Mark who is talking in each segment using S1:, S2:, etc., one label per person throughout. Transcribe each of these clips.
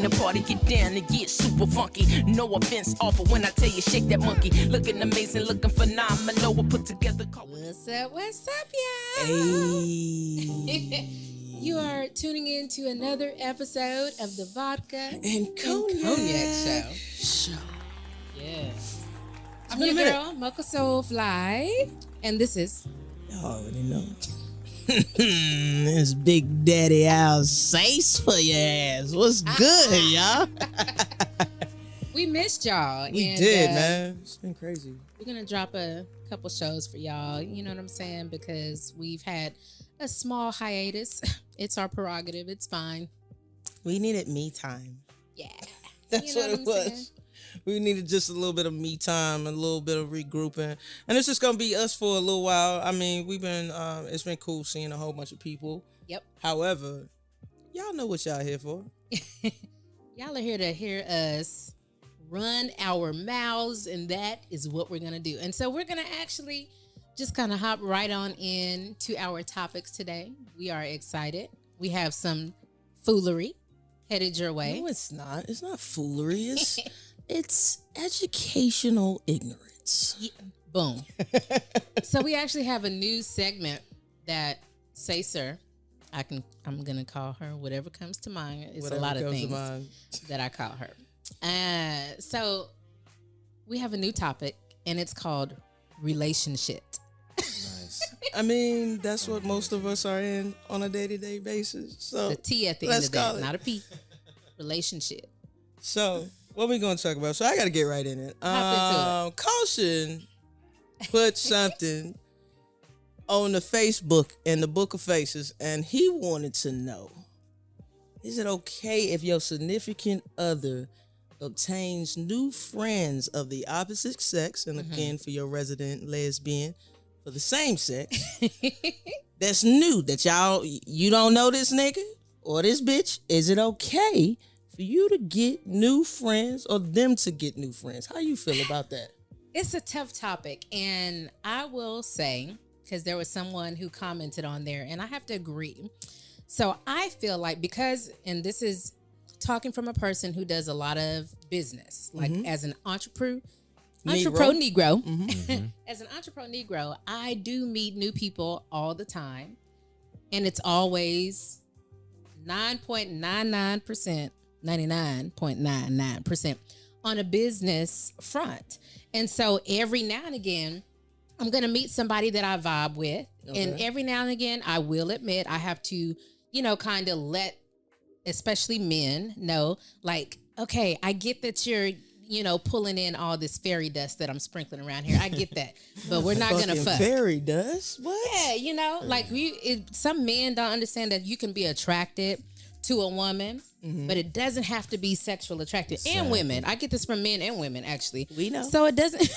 S1: the party get down and get super funky. No offense offer when I tell you shake that monkey. Looking amazing, looking phenomenal. We'll put together.
S2: What's up, y'all?
S3: Hey.
S2: You are tuning in to another episode of the Vodka
S3: and Cognac
S2: Show. Yes. I'm
S3: been
S2: your
S3: a
S2: girl, Mokah Soulfly, and this is...
S3: Y'all already know. It's Big Daddy Al Sace for your ass. What's good, y'all?
S2: We missed y'all.
S3: We did, man. It's been crazy.
S2: We're going to drop a couple shows for y'all. You know what I'm saying? Because we've had a small hiatus. It's our prerogative. It's fine.
S3: We needed me time.
S2: Yeah.
S3: That's what it was. We needed just a little bit of me time, a little bit of regrouping. And it's just going to be us for a little while. I mean, it's been cool seeing a whole bunch of people.
S2: Yep.
S3: However, y'all know what y'all here for.
S2: Y'all are here to hear us run our mouths, and that is what we're going to do. And so we're going to actually just kind of hop right on in to our topics today. We are excited. We have some foolery headed your way.
S3: No, it's not. It's not foolery. It's educational ignorance.
S2: Yeah. Boom. So we actually have a new segment that Sacer, I'm gonna call her whatever comes to mind. It's whatever a lot of things that I call her. So we have a new topic, and it's called relationship.
S3: Nice. I mean, that's what most of us are in on a day-to-day basis. So
S2: the T at the end of that, not a P. Relationship.
S3: So what we gonna talk about? So I gotta get right in it. Caution put something on the Facebook in the Book of Faces, and he wanted to know: is it okay if your significant other obtains new friends of the opposite sex, and again for your resident lesbian for the same sex, that's new, that you don't know this nigga or this bitch? Is it okay for you to get new friends or them to get new friends? How you feel about that?
S2: It's a tough topic, and I will say, because there was someone who commented on there, and I have to agree. So I feel like, and this is talking from a person who does a lot of business, like as an entrepreneur Negro. As an entrepreneur Negro, I do meet new people all the time, and it's always 99.99% on a business front. And so every now and again, I'm going to meet somebody that I vibe with. Okay. And every now and again, I will admit I have to, kind of let, especially men, know, like, okay, I get that you're, pulling in all this fairy dust that I'm sprinkling around here. I get that. But we're not going to fuck.
S3: Fairy dust? What?
S2: Yeah, like some men don't understand that you can be attracted to a woman, but it doesn't have to be sexual attraction. Exactly. And women. I get this from men and women, actually.
S3: We know.
S2: So it doesn't...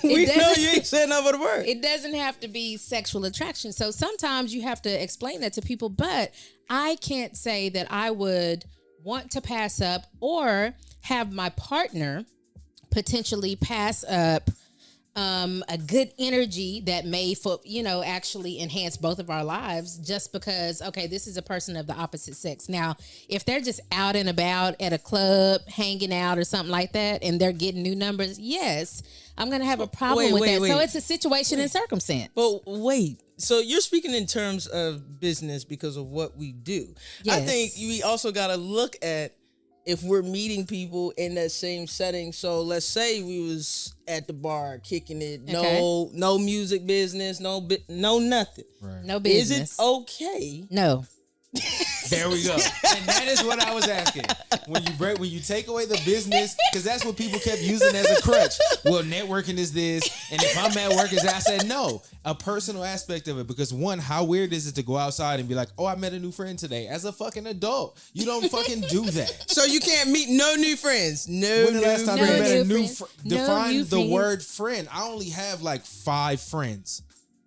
S3: we know you ain't saying nothing but a word.
S2: It doesn't have to be sexual attraction. So sometimes you have to explain that to people, but I can't say that I would want to pass up or have my partner potentially pass up a good energy that may, actually enhance both of our lives just because, okay, this is a person of the opposite sex. Now, if they're just out and about at a club, hanging out or something like that, and they're getting new numbers, yes, I'm going to have a problem with that. So it's a situation and circumstance.
S3: But wait, so you're speaking in terms of business because of what we do. Yes. I think we also got to look at if we're meeting people in that same setting. So let's say we was at the bar kicking it, okay. no music business, no nothing.
S2: Right. No business.
S3: Is it okay?
S2: No.
S4: There we go. And that is what I was asking. When you take away the business, because that's what people kept using as a crutch. Well, networking is this, and if I'm at work, is that? I said no. A personal aspect of it, because one, how weird is it to go outside and be like, oh, I met a new friend today as a fucking adult? You don't fucking do that.
S3: So you can't meet no new friends. No.
S4: When the last time you met a new
S2: friend?
S4: Define the word friend. I only have like 5 friends.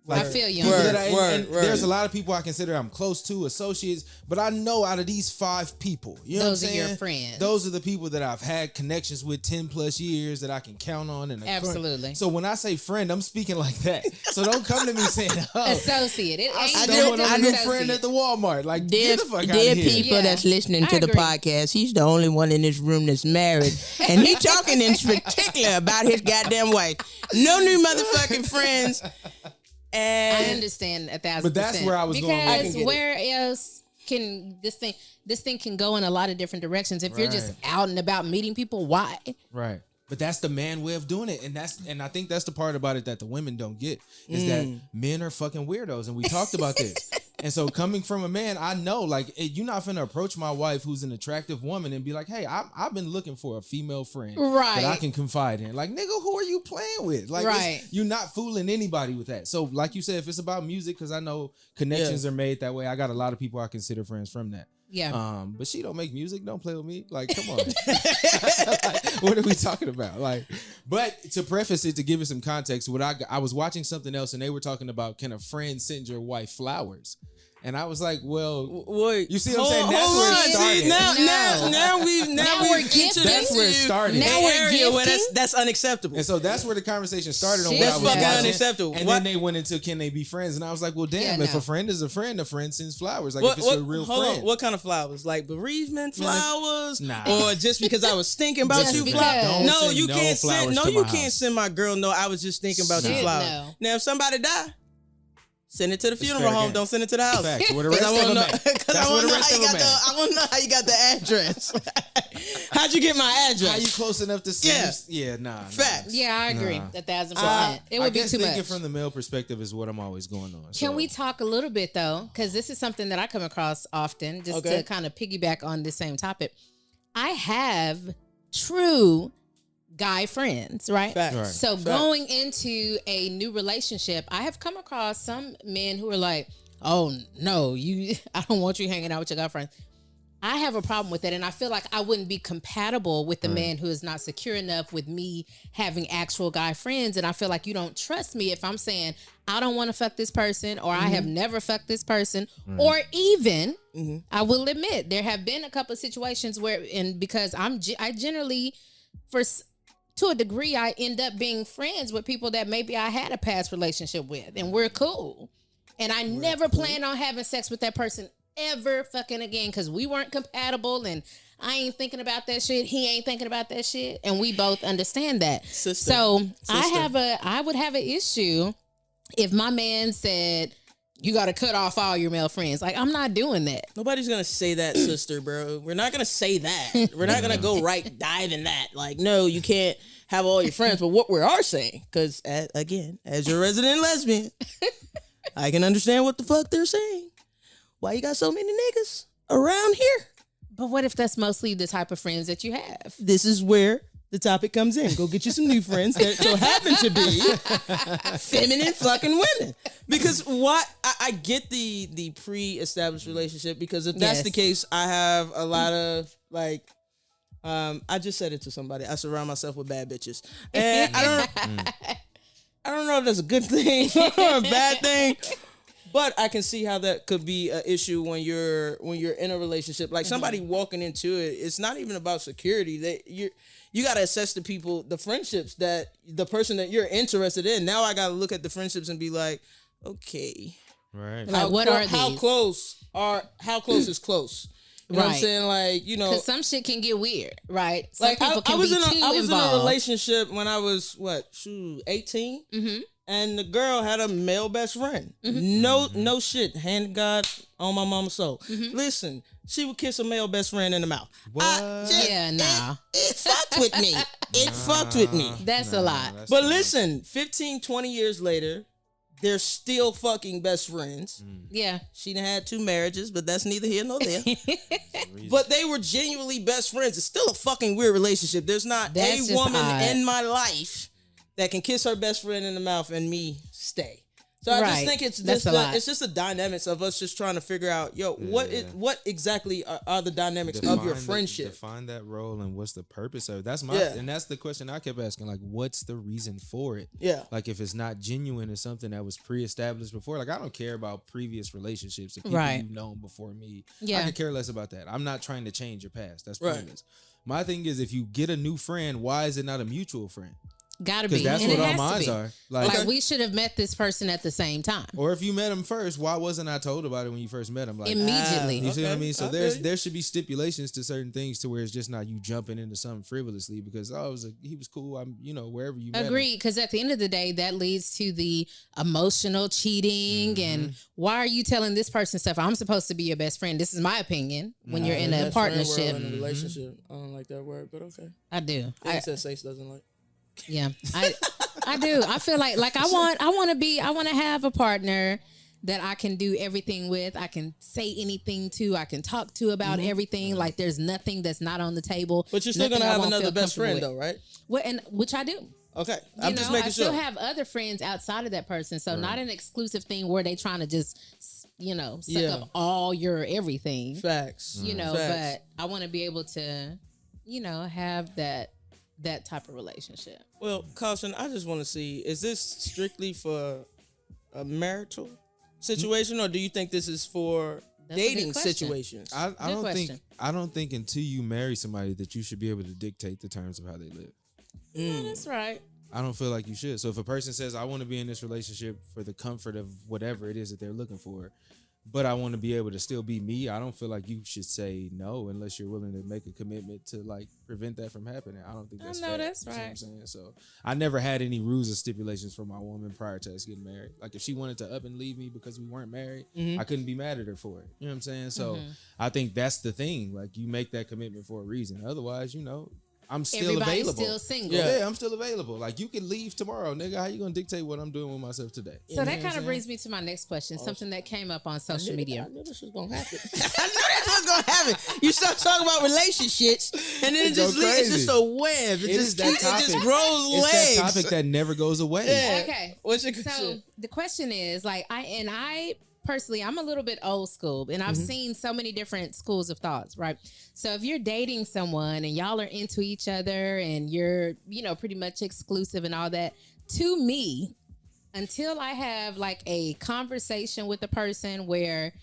S2: I feel you.
S4: There's a lot of people I consider I'm close to, associates, but I know out of these 5 people, you know
S2: those
S4: what I'm
S2: are
S4: saying?
S2: your friends.
S4: Those are the people that I've had connections with 10 plus years that I can count on. And
S2: absolutely.
S4: So when I say friend, I'm speaking like that. So don't come to me saying,
S2: associate. It ain't
S4: I knew a friend at the Walmart. Like, get the fuck out of here.
S3: People that's listening to the podcast, he's the only one in this room that's married. And he talking in particular about his goddamn wife. No new motherfucking friends. And
S2: I understand 1,000%.
S4: But that's where I was going.
S2: Because where else can this thing can go in a lot of different directions. If you're just out and about meeting people, why?
S4: Right. But that's the man way of doing it. And I think that's the part about it that the women don't get is that men are fucking weirdos. And we talked about this. And so coming from a man, I know, like, you're not finna approach my wife who's an attractive woman and be like, hey, I've been looking for a female friend that I can confide in. Like, nigga, who are you playing with? Like, you're not fooling anybody with that. So like you said, if it's about music, because I know connections are made that way, I got a lot of people I consider friends from that.
S2: Yeah.
S4: But she don't make music. Don't play with me. Like, come on. Like, what are we talking about? Like, but to preface it, to give it some context, I was watching something else and they were talking about, can a friend send your wife flowers? And I was like, well,
S3: wait,
S4: you see what I'm saying? That's where it started.
S3: Now we're
S2: gifting.
S4: That's where it started.
S2: Now we're gifting.
S3: Where that's unacceptable.
S4: And so that's where the conversation started on.
S3: That's
S4: what I was
S3: fucking unacceptable.
S4: And then they went into, can they be friends? And I was like, well, damn, if a friend is a friend sends flowers. Like, if it's your real friend.
S3: On, what kind of flowers? Like bereavement flowers?
S4: Nah.
S3: Or just because I was thinking about you flowers? No, you can't send. No, you can't send my girl. No, I was just thinking about you flowers.
S2: No.
S3: Now, if somebody die, send it to the funeral home. Don't send it to the house.
S4: Facts. Where the rest of them at? That's where the rest of them at.
S3: I want to know how you got the address. How'd you get my address?
S4: How you close enough to see? Yeah, nah.
S3: Facts.
S2: Yeah, I agree. 1,000%. It would be too much.
S4: Thinking from the male perspective is what I'm always going on.
S2: Can we talk a little bit though? Because this is something that I come across often, just to kind of piggyback on the same topic. I have true guy friends, right? So going into a new relationship, I have come across some men who are like, oh no, I don't want you hanging out with your guy friends. I have a problem with that, and I feel like I wouldn't be compatible with the man who is not secure enough with me having actual guy friends, and I feel like you don't trust me if I'm saying I don't want to fuck this person, or I have never fucked this person, or even I will admit there have been a couple of situations where, and because I generally, to a degree, I end up being friends with people that maybe I had a past relationship with, and we're cool, and I never plan on having sex with that person ever fucking again because we weren't compatible and I ain't thinking about that shit. He ain't thinking about that shit, and we both understand that. I would have an issue if my man said, you got to cut off all your male friends. Like, I'm not doing that.
S3: Nobody's going to say that, sister, bro. We're not going to say that. We're not going to go dive in that. Like, no, you can't have all your friends. But what we are saying, because, again, as your resident lesbian, I can understand what the fuck they're saying. Why you got so many niggas around here?
S2: But what if that's mostly the type of friends that you have?
S3: This is where the topic comes in. Go get you some new friends that so happen to be feminine fucking women. Because I get the pre-established relationship, because if that's the case, I have a lot of like, I just said it to somebody. I surround myself with bad bitches. And I don't know if that's a good thing or a bad thing. But I can see how that could be an issue when you're in a relationship. Like somebody walking into it, it's not even about security. You got to assess the friendships that the person that you're interested in. Now I got to look at the friendships and be like, okay,
S4: right?
S2: Like, what are these?
S3: How close is close? You know what I'm saying? Like, you know,
S2: because some shit can get weird, right? Some
S3: like
S2: people can
S3: I was
S2: in
S3: a relationship when I was 18. Mm-hmm. And the girl had a male best friend. Mm-hmm. No shit. Hand to God on my mama's soul. Mm-hmm. Listen, she would kiss a male best friend in the mouth.
S2: What?
S3: It fucked with me. Fucked with me.
S2: That's a lot.
S3: But listen, 15, 20 years later, they're still fucking best friends.
S2: Yeah.
S3: She done had 2 marriages, but that's neither here nor there. But they were genuinely best friends. It's still a fucking weird relationship. There's not a woman in my life that can kiss her best friend in the mouth and me stay. So I just
S2: Right.
S3: think it's
S2: That's
S3: just
S2: a lot.
S3: it's just the dynamics of us just trying to figure out, what exactly are the dynamics of your friendship?
S4: Define that role and what's the purpose of it. That's and that's the question I kept asking. Like, what's the reason for it?
S3: Yeah.
S4: Like, if it's not genuine or something that was pre-established before, like I don't care about previous relationships of people
S2: Right.
S4: you've known before me.
S2: Yeah.
S4: I could care less about that. I'm not trying to change your past. That's
S3: Right.
S4: pointless. My thing is, if you get a new friend, why is it not a mutual friend?
S2: Gotta
S4: Because
S2: be.
S4: that's
S2: And
S4: what
S2: it
S4: all
S2: has to
S4: mine
S2: be.
S4: are.
S2: Like we should have met this person at the same time.
S4: Or if you met him first, why wasn't I told about it when you first met him? Like
S2: Immediately.
S4: You see what I mean? So
S3: I feel you.
S4: there should be stipulations to certain things to where it's just not you jumping into something frivolously because he was cool. I'm wherever you met him.
S2: Agreed, because at the end of the day, that leads to the emotional cheating. And why are you telling this person stuff? I'm supposed to be your best friend. This is my opinion when you're in a
S3: Best friend
S2: partnership.
S3: world in a relationship. I don't like that word, but okay.
S2: I do.
S3: I said Sace doesn't like.
S2: Yeah, I do. I feel like I want to have a partner that I can do everything with. I can say anything to. I can talk to about everything. Like there's nothing that's not on the table.
S3: But you're still
S2: nothing
S3: gonna
S2: I
S3: have
S2: won't
S3: another
S2: feel
S3: best friend
S2: comfortable
S3: though, right?
S2: with. Well, and which I do.
S3: Okay, I'm just making
S2: I
S3: sure.
S2: still have other friends outside of that person, so not an exclusive thing where they trying to just suck up all your everything.
S3: Facts.
S2: Facts.
S3: Facts.
S2: But I want to be able to have that type of relationship.
S3: Well, Caution, I just want to see, is this strictly for a marital situation, or do you think this is for
S2: That's a good
S3: dating
S2: question.
S3: situations?
S4: I don't
S2: question.
S4: think until you marry somebody that you should be able to dictate the terms of how they live.
S2: Yeah, that's right.
S4: I don't feel like you should. So if a person says, I want to be in this relationship for the comfort of whatever it is that they're looking for, but I want to be able to still be me, I don't feel like you should say no unless you're willing to make a commitment to like prevent that from happening. I don't think that's fair.
S2: that's
S4: You see what I'm
S2: right.
S4: saying? So I never had any rules or stipulations for my woman prior to us getting married. Like if she wanted to up and leave me because we weren't married, I couldn't be mad at her for it. You know what I'm saying? So I think that's the thing. Like you make that commitment for a reason. Otherwise, I'm still
S2: Everybody's
S4: available.
S2: still single.
S4: Yeah, I'm still available. Like you can leave tomorrow, nigga. How you gonna dictate what I'm doing with myself today?
S2: So that kind of brings me to my next question, something that came up on social media.
S3: I knew this was gonna happen. I knew this was gonna happen. You start talking about relationships, and then it's just a web. It just grows
S4: It's
S3: legs.
S4: that topic that never goes away.
S3: Yeah.
S2: Okay.
S3: What's your
S2: So
S3: question?
S2: the question is, like, I personally, I'm a little bit old school, and I've seen so many different schools of thoughts, right? So if you're dating someone and y'all are into each other and you're, pretty much exclusive and all that, to me, until I have like a conversation with a person where,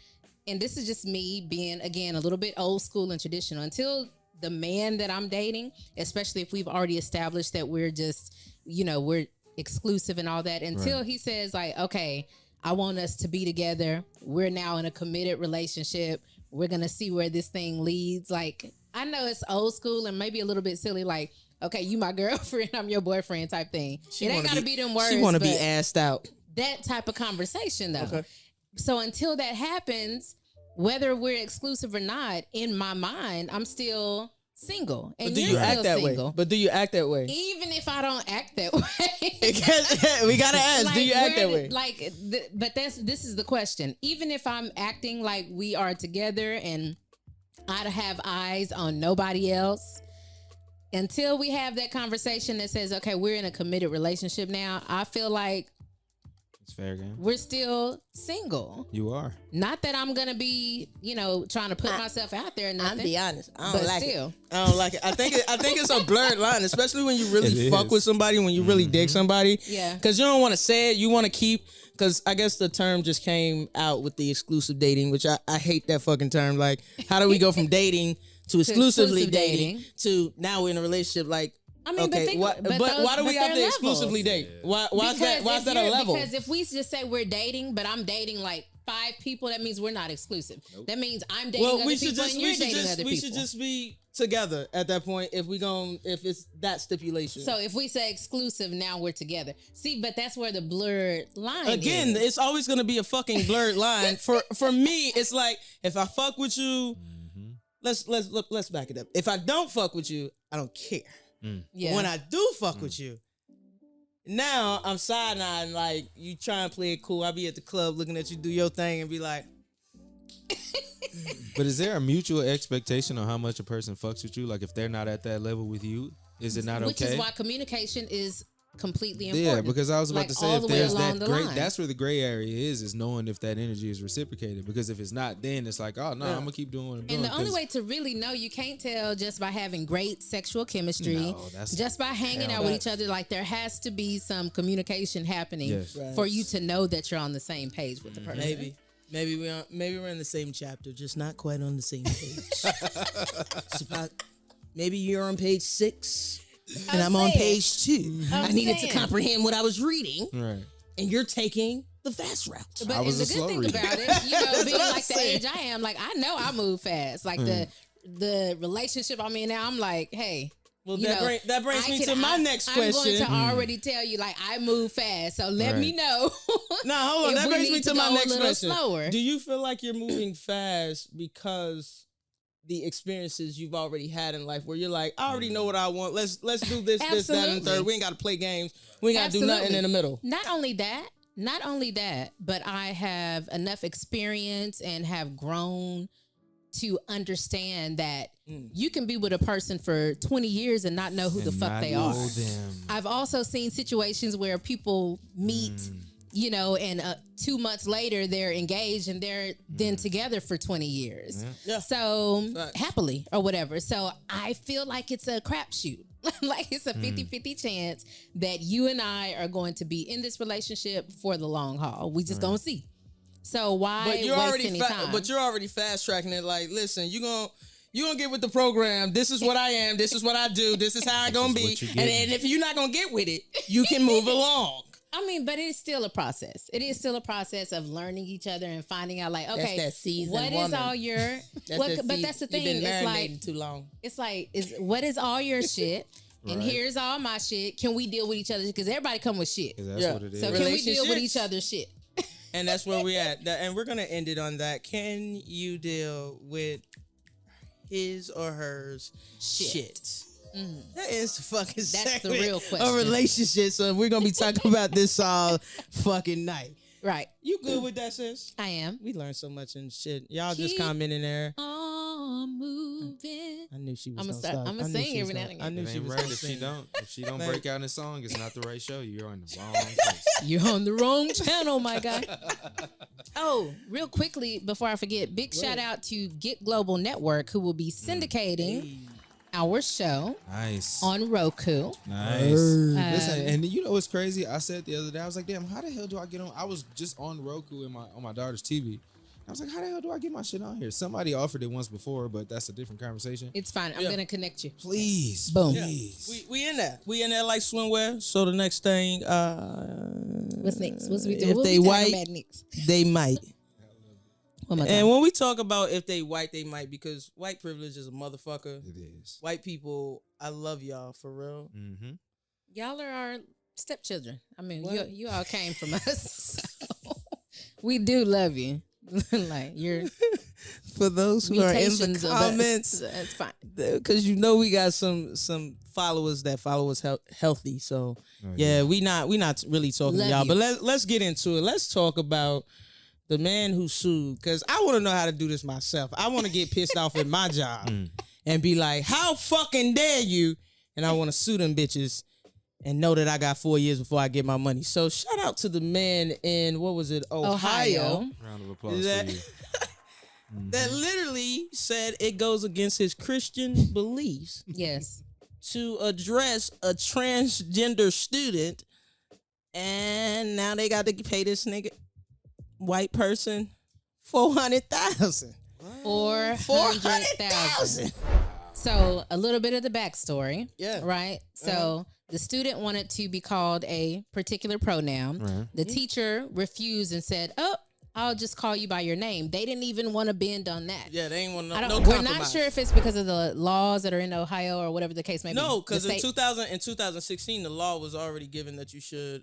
S2: and this is just me being, again, a little bit old school and traditional, until the man that I'm dating, especially if we've already established that we're just, we're exclusive and all that, until he says like, okay, I want us to be together. We're now in a committed relationship. We're going to see where this thing leads. Like, I know it's old school and maybe a little bit silly, like, okay, you my girlfriend, I'm your boyfriend type thing. It ain't got to be them words.
S3: She want to be
S2: but
S3: asked out.
S2: that type of conversation, though.
S3: Okay.
S2: So until that happens, whether we're exclusive or not, in my mind, I'm still single. And
S3: But do
S2: you're
S3: you
S2: still
S3: act that
S2: single.
S3: way? But do you act that way?
S2: Even if I don't act that way.
S3: We gotta ask. Do you act that way?
S2: But this is the question. Even if I'm acting like we are together and I have eyes on nobody else, until we have that conversation that says, okay, we're in a committed relationship now, I feel like
S4: It's fair game.
S2: we're still single.
S4: You are.
S2: Not that I'm gonna be, trying to put myself out there or nothing.
S3: I'm be honest. I
S2: but
S3: don't like
S2: still.
S3: it. I don't like it. I think it's a blurred line, especially when you really
S4: It
S3: fuck
S4: is.
S3: with somebody, when you really dig somebody.
S2: Yeah.
S3: Because you don't want to say it. You want to keep. Because I guess the term just came out with the exclusive dating, which I hate that fucking term. Like, how do we go from dating to exclusively
S2: exclusive
S3: dating
S2: dating.
S3: to now we're in a relationship? Like,
S2: I mean,
S3: okay,
S2: but
S3: why do we have to
S2: they're
S3: exclusively
S2: levels.
S3: date? Why is that
S2: if
S3: a
S2: you're-
S3: level?
S2: Because if we just say we're dating, but I'm dating like 5 people, that means we're not exclusive. That means I'm dating other people and you're dating other people.
S3: we should just be together at that point if it's that stipulation.
S2: So if we say exclusive, now we're together. See, but that's where the blurred line
S3: Again,
S2: is.
S3: it's always gonna be a fucking blurred line. For me, it's like if I fuck with you, let's back it up. If I don't fuck with you, I don't care.
S2: Yeah.
S3: When I do fuck with you, now I'm side-eyeing like you try and play it cool. I be at the club looking at you do your thing and be like,
S4: But is there a mutual expectation on how much a person fucks with you? Like if they're not at that level with you, is it not
S2: Which
S4: okay?
S2: is why communication is completely important.
S4: Yeah, because I was about
S2: Like,
S4: to say,
S2: all
S4: if
S2: the way
S4: there's
S2: along
S4: that
S2: the
S4: gray,
S2: line.
S4: that's where the gray area is knowing if that energy is reciprocated. Because if it's not, then it's like, oh no, I'm gonna keep doing what I'm doing.
S2: And the only way to really know, you can't tell just by having great sexual chemistry,
S4: No, that's
S2: just by hanging out with each other. Like, there has to be some communication happening
S4: Yes. Right.
S2: for you to know that you're on the same page with the person.
S3: Maybe we're in the same chapter, just not quite on the same page. Maybe you're on page 6 and I'm on page 2. I needed to comprehend what I was reading,
S4: right?
S3: And you're taking the fast route.
S2: But
S4: I was
S2: and
S4: a
S2: the
S4: slow
S2: good thing
S4: reader.
S2: about it, you know, being
S3: what I'm
S2: like the
S3: saying.
S2: age I am, like, I know I move fast. Like the relationship I'm in now, I'm like, hey.
S3: Well,
S2: you
S3: that,
S2: know,
S3: that brings me to my next question.
S2: I'm going to already tell you, like, I move fast, so let me know.
S3: No, hold on.
S2: if
S3: That
S2: we
S3: brings
S2: need
S3: me to
S2: to
S3: my
S2: go a
S3: next
S2: little
S3: question.
S2: slower.
S3: Do you feel like you're moving fast because the experiences you've already had in life, where you're like, I already know what I want. Let's do this, this, that, and the third. We ain't got to play games. We ain't got to do nothing in the middle.
S2: Not only that, but I have enough experience and have grown to understand that you can be with a person for 20 years and not know who the fuck they are. I've also seen situations where people meet, you know, and 2 months later they're engaged and they're then together for 20 years.
S3: Yeah.
S2: So happily or whatever. So I feel like it's a crapshoot. Like, it's a 50-50 chance that you and I are going to be in this relationship for the long haul. We just gonna see. So why waste any time?
S3: But you're already fast tracking it. Like, listen, you gonna get with the program. This is what I am. This is what I do. This is how I gonna be. And if you're not gonna get with it, you can move along.
S2: I mean, but it's still a process. It is still a process of learning each other and finding out, like, okay,
S3: that's that seasoned
S2: what is
S3: woman.
S2: all your? But that's the thing.
S3: You've been
S2: It's
S3: marinating
S2: like
S3: too long.
S2: it's like what is all your shit? And
S4: Right.
S2: here's all my shit. Can we deal with each other? Because everybody come with shit.
S4: That's what it is.
S2: So can we deal with
S3: Relationships.
S2: each other's shit?
S3: And that's where we at. And we're gonna end it on that. Can you deal with his or hers shit? That is the fucking
S2: That's the
S3: segment
S2: real question.
S3: of relationships. So we're gonna be talking about this all fucking night.
S2: Right.
S3: You good with that, sis?
S2: I am.
S3: We learned so much and shit. Y'all just
S2: Keep
S3: comment in there.
S2: on moving.
S3: I knew she was
S2: I'ma
S3: gonna
S2: start-
S3: stop.
S2: I'ma
S3: I knew
S2: sing
S3: she was
S2: every now
S3: gonna-
S2: and
S3: I
S2: again.
S3: knew
S4: It
S3: she
S4: ain't
S3: was
S4: right
S3: gonna
S4: if she
S3: sing.
S4: don't
S3: Man.
S4: break out in a song. It's not the right show. You're in the wrong place.
S2: You're on the wrong channel, my guy. Oh, real quickly before I forget, big shout out to Get Global Network, who will be syndicating our show
S4: Nice.
S2: on Roku.
S4: Nice. Listen, and you know what's crazy? I said the other day, I was like, damn, how the hell do I get on? I was just on Roku on my daughter's TV. I was like, how the hell do I get my shit on here? Somebody offered it once before, but that's a different conversation.
S2: It's fine. I'm gonna connect you.
S4: Please.
S2: Boom.
S4: Please.
S3: We in there. We in there like swimwear. So the next thing,
S2: What's next? What's we do?
S3: if
S2: What
S3: they
S2: we talking
S3: white,
S2: about next?
S3: they might.
S2: Oh my God.
S3: And when we talk about if they white, they might, because white privilege is a motherfucker.
S4: It is.
S3: White people, I love y'all for real.
S4: Mm-hmm.
S2: Y'all are our stepchildren. I mean,
S3: What?
S2: you all came from us. So we do love you. Like, you're
S3: For those who are in
S2: mutations
S3: the
S2: of us.
S3: comments,
S2: That's fine.
S3: because you know we got some followers that follow us healthy. So yeah, we not really talking
S2: Love
S3: to y'all.
S2: you.
S3: But let's get into it. Let's talk about the man who sued, because I want to know how to do this myself. I want to get pissed off at my job and be like, how fucking dare you? And I want to sue them bitches and know that I got 4 years before I get my money. So shout out to the man in, what was it, Ohio.
S4: Round of applause
S3: That-
S4: for you.
S3: That literally said it goes against his Christian beliefs
S2: Yes.
S3: to address a transgender student, and now they got to pay this nigga white person $400,000.
S2: 400,000. So a little bit of the backstory.
S3: Yeah.
S2: Right. So the student wanted to be called a particular pronoun.
S4: Right.
S2: The teacher refused and said, "Oh, I'll just call you by your name." They didn't even want to bend on that.
S3: Yeah, they ain't want
S2: I
S3: no
S2: don't,
S3: compromise.
S2: we're not sure if it's because of the laws that are in Ohio or whatever the case may be.
S3: No, because
S2: The
S3: in
S2: state-
S3: 2016, the law was already given that you should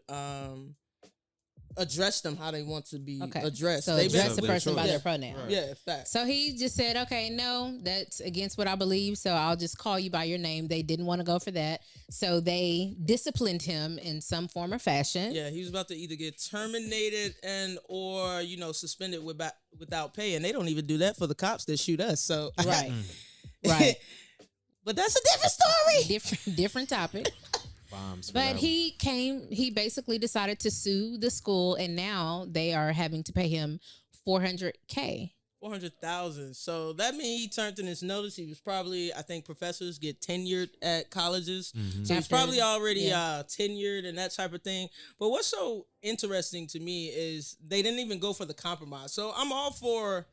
S3: address them how they want to be addressed.
S2: So
S3: They
S2: address
S3: been-
S2: the person by
S3: Yeah.
S2: their pronoun.
S4: Right.
S3: Yeah, facts.
S2: So he just said, okay, no, that's against what I believe. So I'll just call you by your name. They didn't want to go for that. So they disciplined him in some form or fashion.
S3: Yeah, he was about to either get terminated and or suspended without pay, and they don't even do that for the cops that shoot us. So
S2: Right. Right.
S3: But that's a different story.
S2: Different topic.
S4: bombs.
S2: But he basically decided to sue the school, and now they are having to pay him $400K.
S3: 400,000. So that means he turned in his notice. He was probably, I think professors get tenured at colleges. So he's probably already tenured and that type of thing. But what's so interesting to me is they didn't even go for the compromise. So I'm all for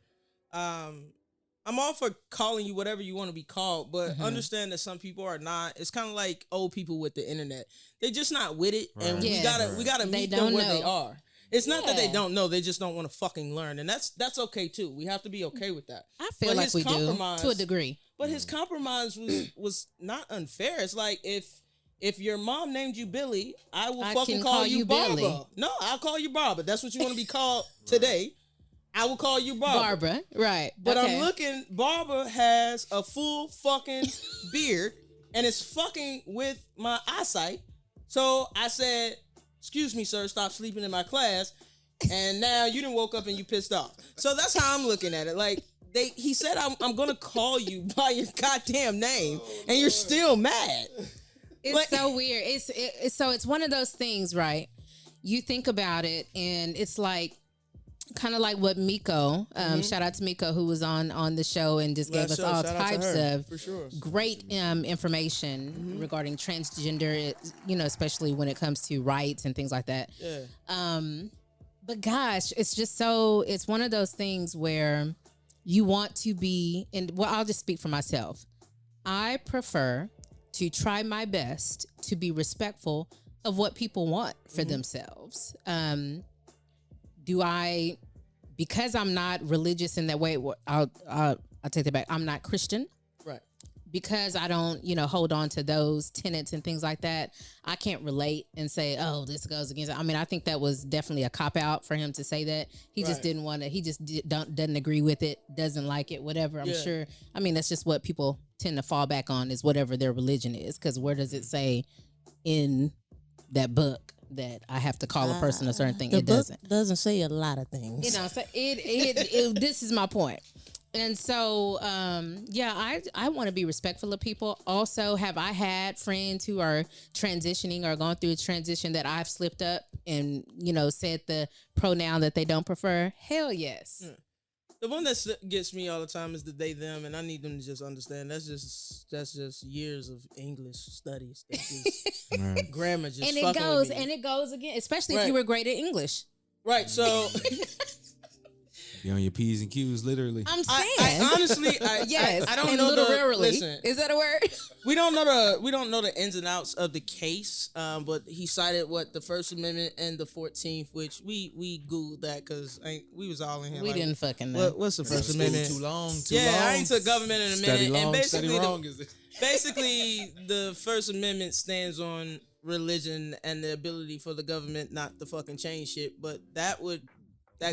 S3: calling you whatever you want to be called, but understand that some people are not. It's kind of like old people with the internet. They're just not with it, and we gotta meet them where they are. It's not that they don't know; they just don't want to fucking learn, and that's okay too. We have to be okay with that.
S2: I feel like we do to a degree.
S3: But his compromise was not unfair. It's like if your mom named you Billy, I will fucking call you Barbara. Billy. No, I'll call you Barbara. That's what you want to be called today. I will call you Barbara.
S2: Right.
S3: But I'm looking, Barbara has a full fucking beard and is fucking with my eyesight. So I said, excuse me, sir, stop sleeping in my class. And now you done woke up and you pissed off. So that's how I'm looking at it. Like, he said, I'm going to call you by your goddamn name, and you're still mad.
S2: It's so weird. It's one of those things, right? You think about it, and it's like, kind of like what Miko, shout out to Miko, who was on the show and just gave us all types of great information regarding transgender, especially when it comes to rights and things like that. Yeah. But gosh, it's one of those things where you want to be, I'll just speak for myself. I prefer to try my best to be respectful of what people want for themselves. Because I'm not religious in that way, I'll take that back. I'm not Christian.
S3: Right.
S2: Because I don't, hold on to those tenets and things like that, I can't relate and say, oh, this goes against it. I mean, I think that was definitely a cop-out for him to say that. He just didn't want to, doesn't agree with it, doesn't like it, whatever. I'm sure. I mean, that's just what people tend to fall back on, is whatever their religion is. Because where does it say in that book that I have to call a person a certain thing?
S3: It doesn't say a lot of things.
S2: So this is my point. And so, I want to be respectful of people. Also, have I had friends who are transitioning or going through a transition that I've slipped up and, said the pronoun that they don't prefer? Hell yes.
S3: Yeah. The one that gets me all the time is the they, them, and I need them to just understand that's just years of English studies. Grammar just
S2: and it goes again, especially if you were great at English.
S3: Right, so
S4: be on your P's and Q's, literally.
S2: I'm saying,
S3: I honestly,
S2: yes,
S3: I don't know
S2: listen, is that a word?
S3: We don't know the ins and outs of the case, but he cited the First Amendment and the 14th, which we googled that because we was all in here.
S2: We didn't fucking know.
S3: What's the First Amendment?
S4: Too long.
S3: I ain't took government in a minute.
S4: Long,
S3: and basically the First Amendment stands on religion and the ability for the government not to fucking change shit, but that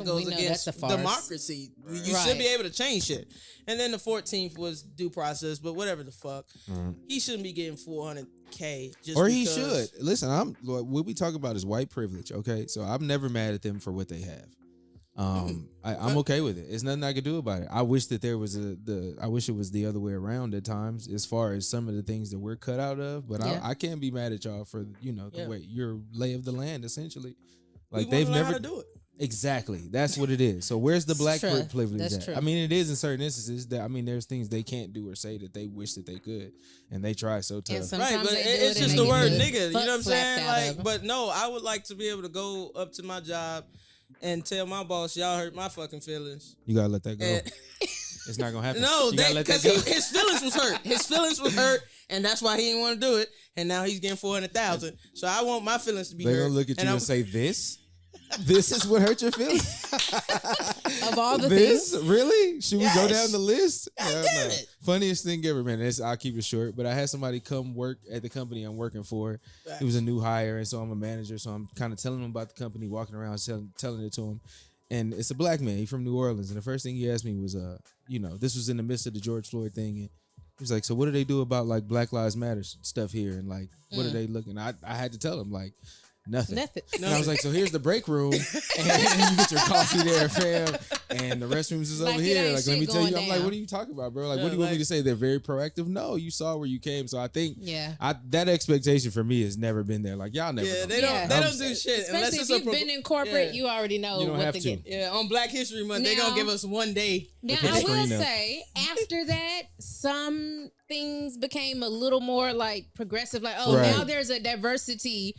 S3: goes against democracy. You should be able to change shit. And then the 14th was due process, but whatever the fuck. He shouldn't be getting $400K
S4: he should. Listen, what we talk about is white privilege, okay? So I'm never mad at them for what they have. I'm okay with it. There's nothing I could do about it. I wish that there was I wish it was the other way around at times, as far as some of the things that we're cut out of. But I can't be mad at y'all for the way your lay of the land, essentially. Like they've never how to do it. Exactly. That's what it is. So where's the black privilege at? True. I mean, it is in certain instances that, there's things they can't do or say that they wish that they could, and they try so tough.
S3: Right, but it's just the word nigga. You know what I'm saying? Like, but no, I would like to be able to go up to my job and tell my boss, y'all hurt my fucking feelings.
S4: You gotta let that go. It's not gonna happen.
S3: No, because his feelings was hurt. His feelings was hurt, and that's why he didn't want to do it. And now he's getting $400,000. So I want my feelings to be hurt.
S4: They're gonna look at you and say this. This is what hurt your feelings?
S2: Of all the things?
S4: Really? Should we go down the list? Funniest thing ever, man. I'll keep it short, but I had somebody come work at the company I'm working for. He was a new hire, and so I'm a manager, so I'm kind of telling him about the company, walking around telling it to him. And it's a black man. He's from New Orleans. And the first thing he asked me was, this was in the midst of the George Floyd thing. And he was like, so what do they do about, like, Black Lives Matter stuff here? And, like, what are they looking? I had to tell him, like, Nothing. And I was like, so here's the break room, and you get your coffee there, fam. and the restrooms is
S2: Like,
S4: over
S2: it
S4: here.
S2: ain't
S4: Like, let me
S2: shit
S4: tell you.
S2: going
S4: I'm like,
S2: down.
S4: what are you talking about, bro? Like,
S3: Yeah,
S4: what do you want me
S3: like-
S4: to say? They're very proactive. No, you saw where you came. So I think
S2: Yeah.
S4: that expectation for me has never been there. Like, y'all never.
S3: Yeah,
S4: know.
S3: they don't do shit unless
S2: Especially
S3: it's
S2: if you've
S3: a
S2: been in corporate,
S3: yeah.
S2: you already know
S4: You don't
S2: what
S4: have
S2: to
S4: to.
S2: get.
S3: Yeah, on Black History Month, they
S2: Now-
S3: gonna give us one day.
S2: Now,
S4: put
S2: I
S4: the
S2: will
S4: screen up.
S2: say, after that, some things became a little more like progressive. Like, oh,
S4: Right.
S2: now there's a diversity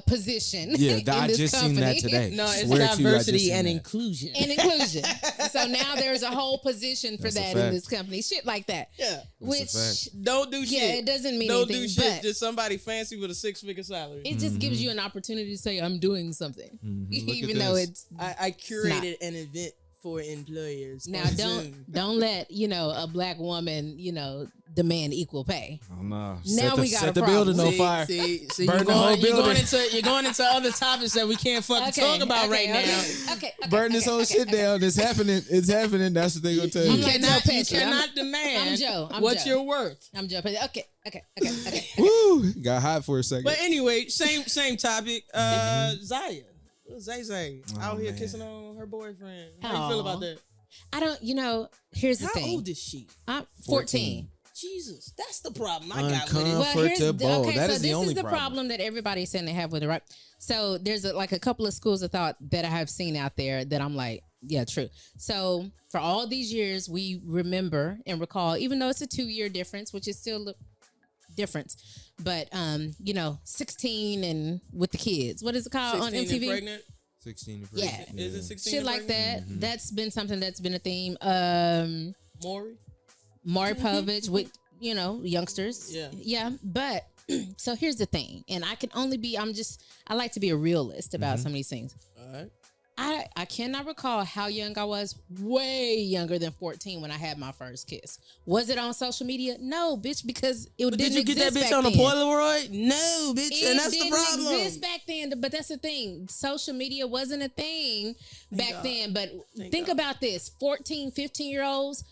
S2: position.
S4: Yeah,
S2: in
S4: I
S2: this
S4: just
S2: company.
S4: seen that today.
S3: No, it's
S4: Swear to you, I just
S3: diversity
S4: seen
S3: and
S4: that.
S3: inclusion.
S2: And inclusion. So now there's a whole position for
S4: That's a
S2: that in
S4: fact.
S2: this company. Shit like that.
S3: Yeah.
S2: Which
S4: fact.
S3: Don't do shit.
S2: Yeah, it doesn't mean
S3: Don't
S2: anything,
S3: do shit.
S2: but-
S3: Just somebody fancy with a 6-figure salary.
S2: it just gives you an opportunity to say, I'm doing something.
S4: Look at
S2: Even though
S4: this.
S2: it's
S3: I curated an event for employers.
S2: now
S3: on Zoom.
S2: don't let, a black woman, demand equal pay.
S4: Oh no!
S2: Now we got
S4: set
S2: a
S4: the
S2: problem.
S4: building on fire.
S3: See,
S4: Burn the whole
S3: you're
S4: building.
S3: going into other topics that we can't fucking talk about right now.
S2: Okay.
S4: Burn this whole shit down. It's happening. It's happening. That's what they gonna tell
S2: I'm
S4: you.
S2: like,
S3: You
S2: Joe Pesci.
S3: cannot demand
S2: I'm Joe. I'm
S3: what
S2: Joe.
S3: you're worth.
S2: I'm jumping. Okay.
S4: Woo! Got hot for a second.
S3: But anyway, same topic. Zaya. Zay out here
S4: man.
S3: kissing on her boyfriend. How you feel about that?
S2: I don't, here's the
S3: How
S2: thing.
S3: old is she?
S2: I'm 14.
S3: Jesus, that's the problem I got with it.
S2: Well, here's
S4: Comfortable.
S2: okay.
S4: That
S2: So
S4: is the
S2: this
S4: only
S2: is the
S4: problem.
S2: problem that everybody's saying they have with it, right? So there's a couple of schools of thought that I have seen out there that I'm like, yeah, true. So for all these years, we remember and recall, even though it's a 2-year difference, which is still a difference, but 16 and with the kids. What is it called on
S3: 16 and
S2: MTV?
S3: pregnant?
S4: 16 and
S2: Yeah.
S4: pregnant.
S3: Is it 16
S2: Shit
S3: and
S2: like
S3: pregnant?
S2: that. That's been something that's been a theme.
S3: Maury?
S2: Maury Povich with, youngsters.
S3: Yeah.
S2: But so here's the thing. And I can only be, I like to be a realist about some of these things.
S3: All right.
S2: I cannot recall how young I was. Way younger than 14 when I had my first kiss. Was it on social media? No, bitch, because it
S3: But
S2: didn't
S3: did you get that
S2: exist
S3: bitch
S2: back
S3: on a
S2: then.
S3: Polaroid? No, bitch,
S2: It
S3: and that's the
S2: didn't
S3: problem.
S2: exist back then, but that's the thing. Social media wasn't a thing back
S3: God.
S2: then. But
S3: Thank
S2: think
S3: God.
S2: about this: 14, 15-year-olds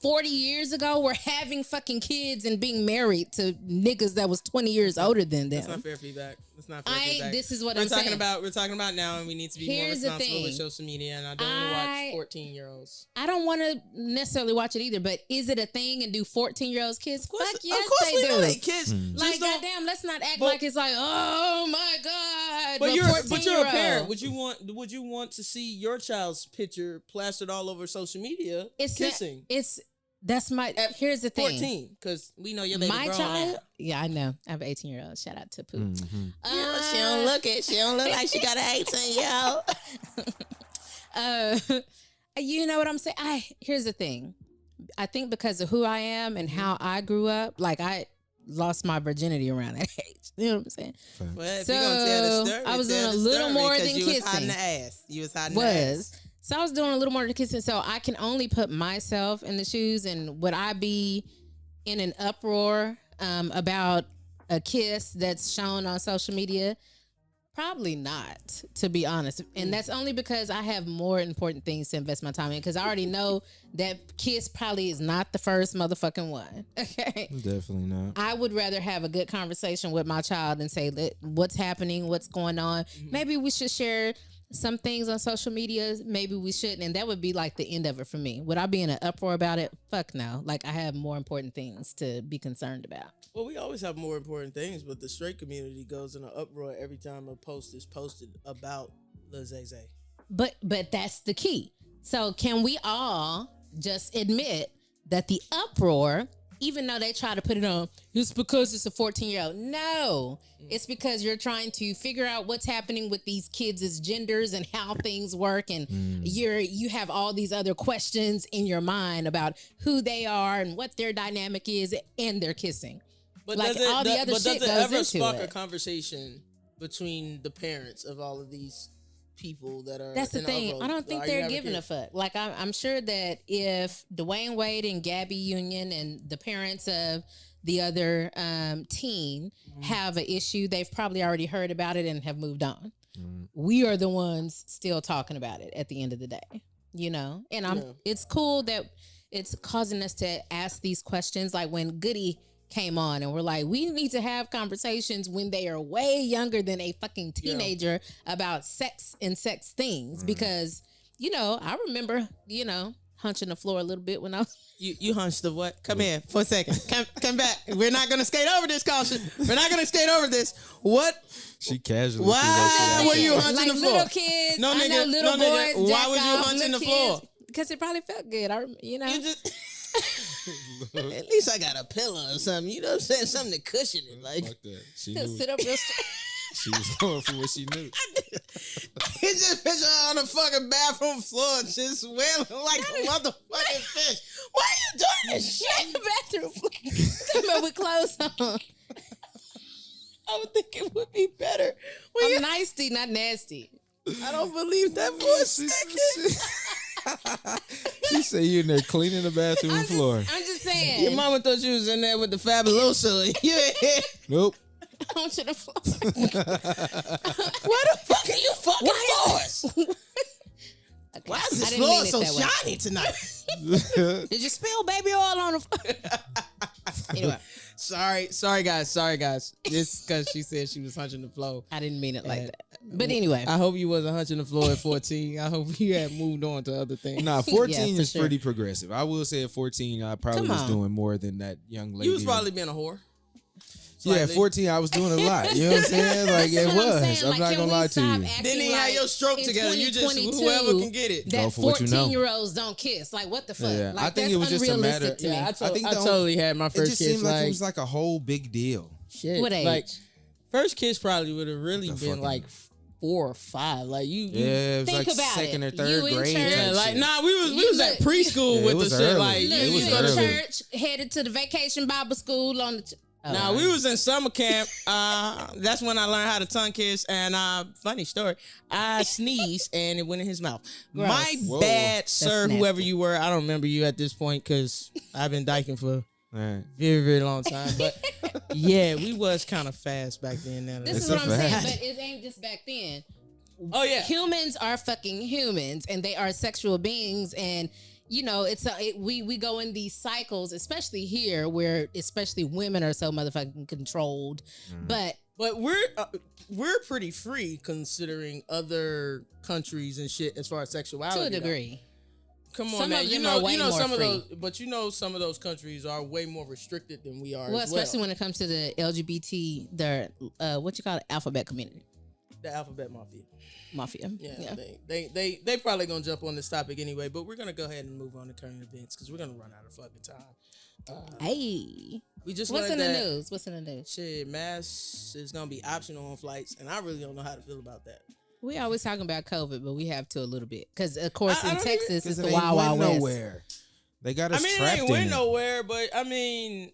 S2: 40 years ago were having fucking kids and being married to niggas that was 20 years older than them.
S3: That's not fair feedback. That's not fair feedback.
S2: This is what
S3: we're
S2: I'm
S3: talking
S2: saying.
S3: about. We're talking about now, and we need to be
S2: Here's the
S3: more responsible with
S2: thing.
S3: social media. And I don't want to watch 14-year-olds.
S2: I don't want to necessarily watch it either, but is it a thing and do 14-year-olds kids? Fuck yes,
S3: of course
S2: they
S3: we
S2: do.
S3: know they kids.
S2: Like,
S3: Just don't.
S2: goddamn, let's not act
S3: But-
S2: like it's like, oh my God.
S3: But you're a
S2: 14-year-old.
S3: parent. Would you want to see your child's picture plastered all over social media
S2: It's
S3: kissing?
S2: That's my.
S3: At
S2: Here's the thing.
S3: 14, because we know your baby
S2: My
S3: grown
S2: child.
S3: now.
S2: Yeah, I know. I have an 18-year-old. Shout out to Pooh.
S3: She don't look it. She don't look like she got an 18-year-old.
S2: You know what I'm saying? Here's the thing. I think because of who I am and how I grew up, like I lost my virginity around that age. You know what I'm saying?
S3: Well, if
S2: So,
S3: you gonna tell the story,
S2: I was
S3: tell
S2: doing a
S3: the
S2: little
S3: story,
S2: more
S3: 'cause
S2: than
S3: you was hiding
S2: kissing.
S3: the ass. You was hiding the ass.
S2: So I was doing a little more than kissing. So I can only put myself in the shoes, and would I be in an uproar about a kiss that's shown on social media? Probably not, to be honest. And that's only because I have more important things to invest my time in, because I already know that kiss probably is not the first motherfucking one. Okay.
S4: Definitely not.
S2: I would rather have a good conversation with my child and say, what's happening, what's going on. Maybe we should share some things on social media. Maybe we shouldn't. And that would be like the end of it for me. Would I be in an uproar about it? Fuck no. Like, I have more important things to be concerned about.
S3: Well, we always have more important things, but the straight community goes in an uproar every time a post is posted about Lil Zay Zay.
S2: But that's the key. So can we all just admit that the uproar, even though they try to put it on, it's because it's a 14-year-old. No, it's because you're trying to figure out what's happening with these kids' genders and how things work. And you have all these other questions in your mind about who they are and what their dynamic is and their kissing.
S3: But
S2: Like,
S3: does it,
S2: all the other
S3: but
S2: shit
S3: does it
S2: goes
S3: ever
S2: into
S3: spark a
S2: it.
S3: conversation between the parents of all of these people that are?
S2: That's the
S3: in
S2: thing.
S3: uproar?
S2: I don't think
S3: Are you
S2: they're
S3: having
S2: giving a
S3: kids?
S2: fuck. Like, I'm sure that if Dwayne Wade and Gabby Union and the parents of the other teen have an issue, they've probably already heard about it and have moved on. We are the ones still talking about it at the end of the day, And it's cool that it's causing us to ask these questions. Like when Goody came on and we're like, we need to have conversations when they are way younger than a fucking teenager about sex and sex things, because I remember, hunching the floor a little bit when I was.
S3: You hunched the what? Come here for a second. Come back. We're not gonna skate over this, Caution. We're not gonna skate over this. What?
S4: She casually.
S3: Why were you hunching
S2: like
S3: the floor?
S2: Little kids,
S3: No, nigga.
S2: I know little
S3: no,
S2: boys.
S3: nigga. Why was you hunching the floor?
S2: Because it probably felt good.
S3: You just. At least I got a pillow or something. You know what I'm saying? Something to cushion it. Like,
S4: Fuck that. She knew.
S2: sit up real straight.
S4: She was going for what she knew.
S3: it's just picture her on the fucking bathroom floor, just wailing like a motherfucking fish. Why are you doing this shit?
S2: The bathroom floor. Come on, with clothes on.
S3: I would think it would be better.
S2: I'm nasty, not nasty.
S3: I don't believe that for a second.
S4: She said you in there cleaning the bathroom floor.
S2: I'm just saying.
S3: Your mama thought you was in there with the fabuloso. You ain't.
S4: Nope.
S2: On to the floor.
S3: Why the fuck are you fucking floors?
S2: Okay.
S3: Why is this
S2: I didn't
S3: floor
S2: mean it
S3: so
S2: that way.
S3: shiny tonight?
S2: Did you spill baby oil on the floor? Anyway,
S3: Sorry guys. Just because she said she was hunching the floor.
S2: I didn't mean it like that. But anyway,
S3: I hope you wasn't hunching the floor at 14. I hope you had moved on to other things.
S4: Nah, 14
S2: for
S4: is
S2: sure.
S4: pretty progressive. I will say at 14, I probably
S2: Come
S4: was
S2: on.
S4: doing more than that young lady.
S3: You was probably being a whore.
S4: Yeah, at
S3: Slightly.
S4: 14, I was doing a lot. You know what I'm saying? Like, it
S2: That's what I'm
S4: was.
S2: saying.
S4: I'm
S2: Like,
S4: not
S2: can
S4: going to
S2: we
S4: lie to
S2: stop
S4: you.
S2: acting
S3: Then he had
S2: like
S3: your stroke
S2: in
S3: together. You just
S2: 2022
S3: whoever can get it.
S2: That
S4: Go for what you know.
S2: 14-year-olds don't kiss. Like, what the fuck?
S4: Yeah,
S2: Like,
S4: I think
S2: that's
S4: it was just a
S2: unrealistic
S4: matter-
S2: to me.
S3: Yeah, I
S4: think the whole-
S3: totally had my
S4: It
S3: first
S4: just
S3: kiss.
S4: seemed like it was like a whole big deal.
S3: shit.
S2: What age?
S3: Like first kiss probably would have really
S4: The
S3: been
S4: fucking-
S3: like 4 or 5. Like you.
S4: Yeah, it was
S2: Think
S4: like
S2: about
S4: second
S2: it.
S4: or third
S2: You in
S4: grade.
S2: church.
S3: Yeah,
S4: type
S3: like
S4: shit.
S3: nah, we
S2: You
S3: was at
S2: look-
S3: preschool
S4: Yeah,
S3: with
S4: it
S3: the
S4: was
S3: shit.
S4: early.
S3: Like
S2: Look,
S4: It
S2: you
S4: was
S2: in
S4: early.
S2: church, headed to the vacation Bible school on the.
S3: Nah, we was in summer camp. That's when I learned how to tongue kiss. And funny story, I sneezed and it went in his mouth.
S2: Gross.
S3: My
S4: Whoa.
S3: bad, sir.
S2: nasty.
S3: Whoever you were, I don't remember you at this point because I've been dyking for a
S4: Right.
S3: very, very long time. But yeah, we was kind of fast back then. Now that
S2: This
S4: It's
S2: is
S4: a
S2: what I'm saying,
S4: fact.
S2: but it ain't just back then.
S3: oh yeah,
S2: Humans are fucking humans, and they are sexual beings, and we go in these cycles, especially here, where especially women are so motherfucking controlled. But
S3: but we're pretty free considering other countries and shit as far as sexuality.
S2: to a
S3: though.
S2: degree,
S3: Come on,
S2: Some
S3: man.
S2: of
S3: You
S2: them
S3: know,
S2: are way more
S3: some
S2: free.
S3: of those, but some of those countries are way more restricted than we are.
S2: well,
S3: as
S2: especially when it comes to the LGBT, what you call it, alphabet community,
S3: the alphabet mafia.
S2: Yeah.
S3: They probably gonna jump on this topic anyway. But we're gonna go ahead and move on to current events because we're gonna run out of fucking time.
S2: Hey,
S3: We just
S2: what's in
S3: learned
S2: the
S3: that
S2: news? What's in the news?
S3: shit masks is gonna be optional on flights, and I really don't know how to feel about that.
S2: We always talking about COVID, but we have to a little bit because, of course,
S3: I
S2: in
S3: don't
S2: Texas,
S4: Because
S2: it's
S4: it
S2: the
S4: ain't
S2: Wild Wild
S4: went
S2: West.
S4: nowhere. They got us
S3: I mean, it
S4: trapped
S3: ain't
S4: in
S3: went
S4: it.
S3: nowhere, but I mean,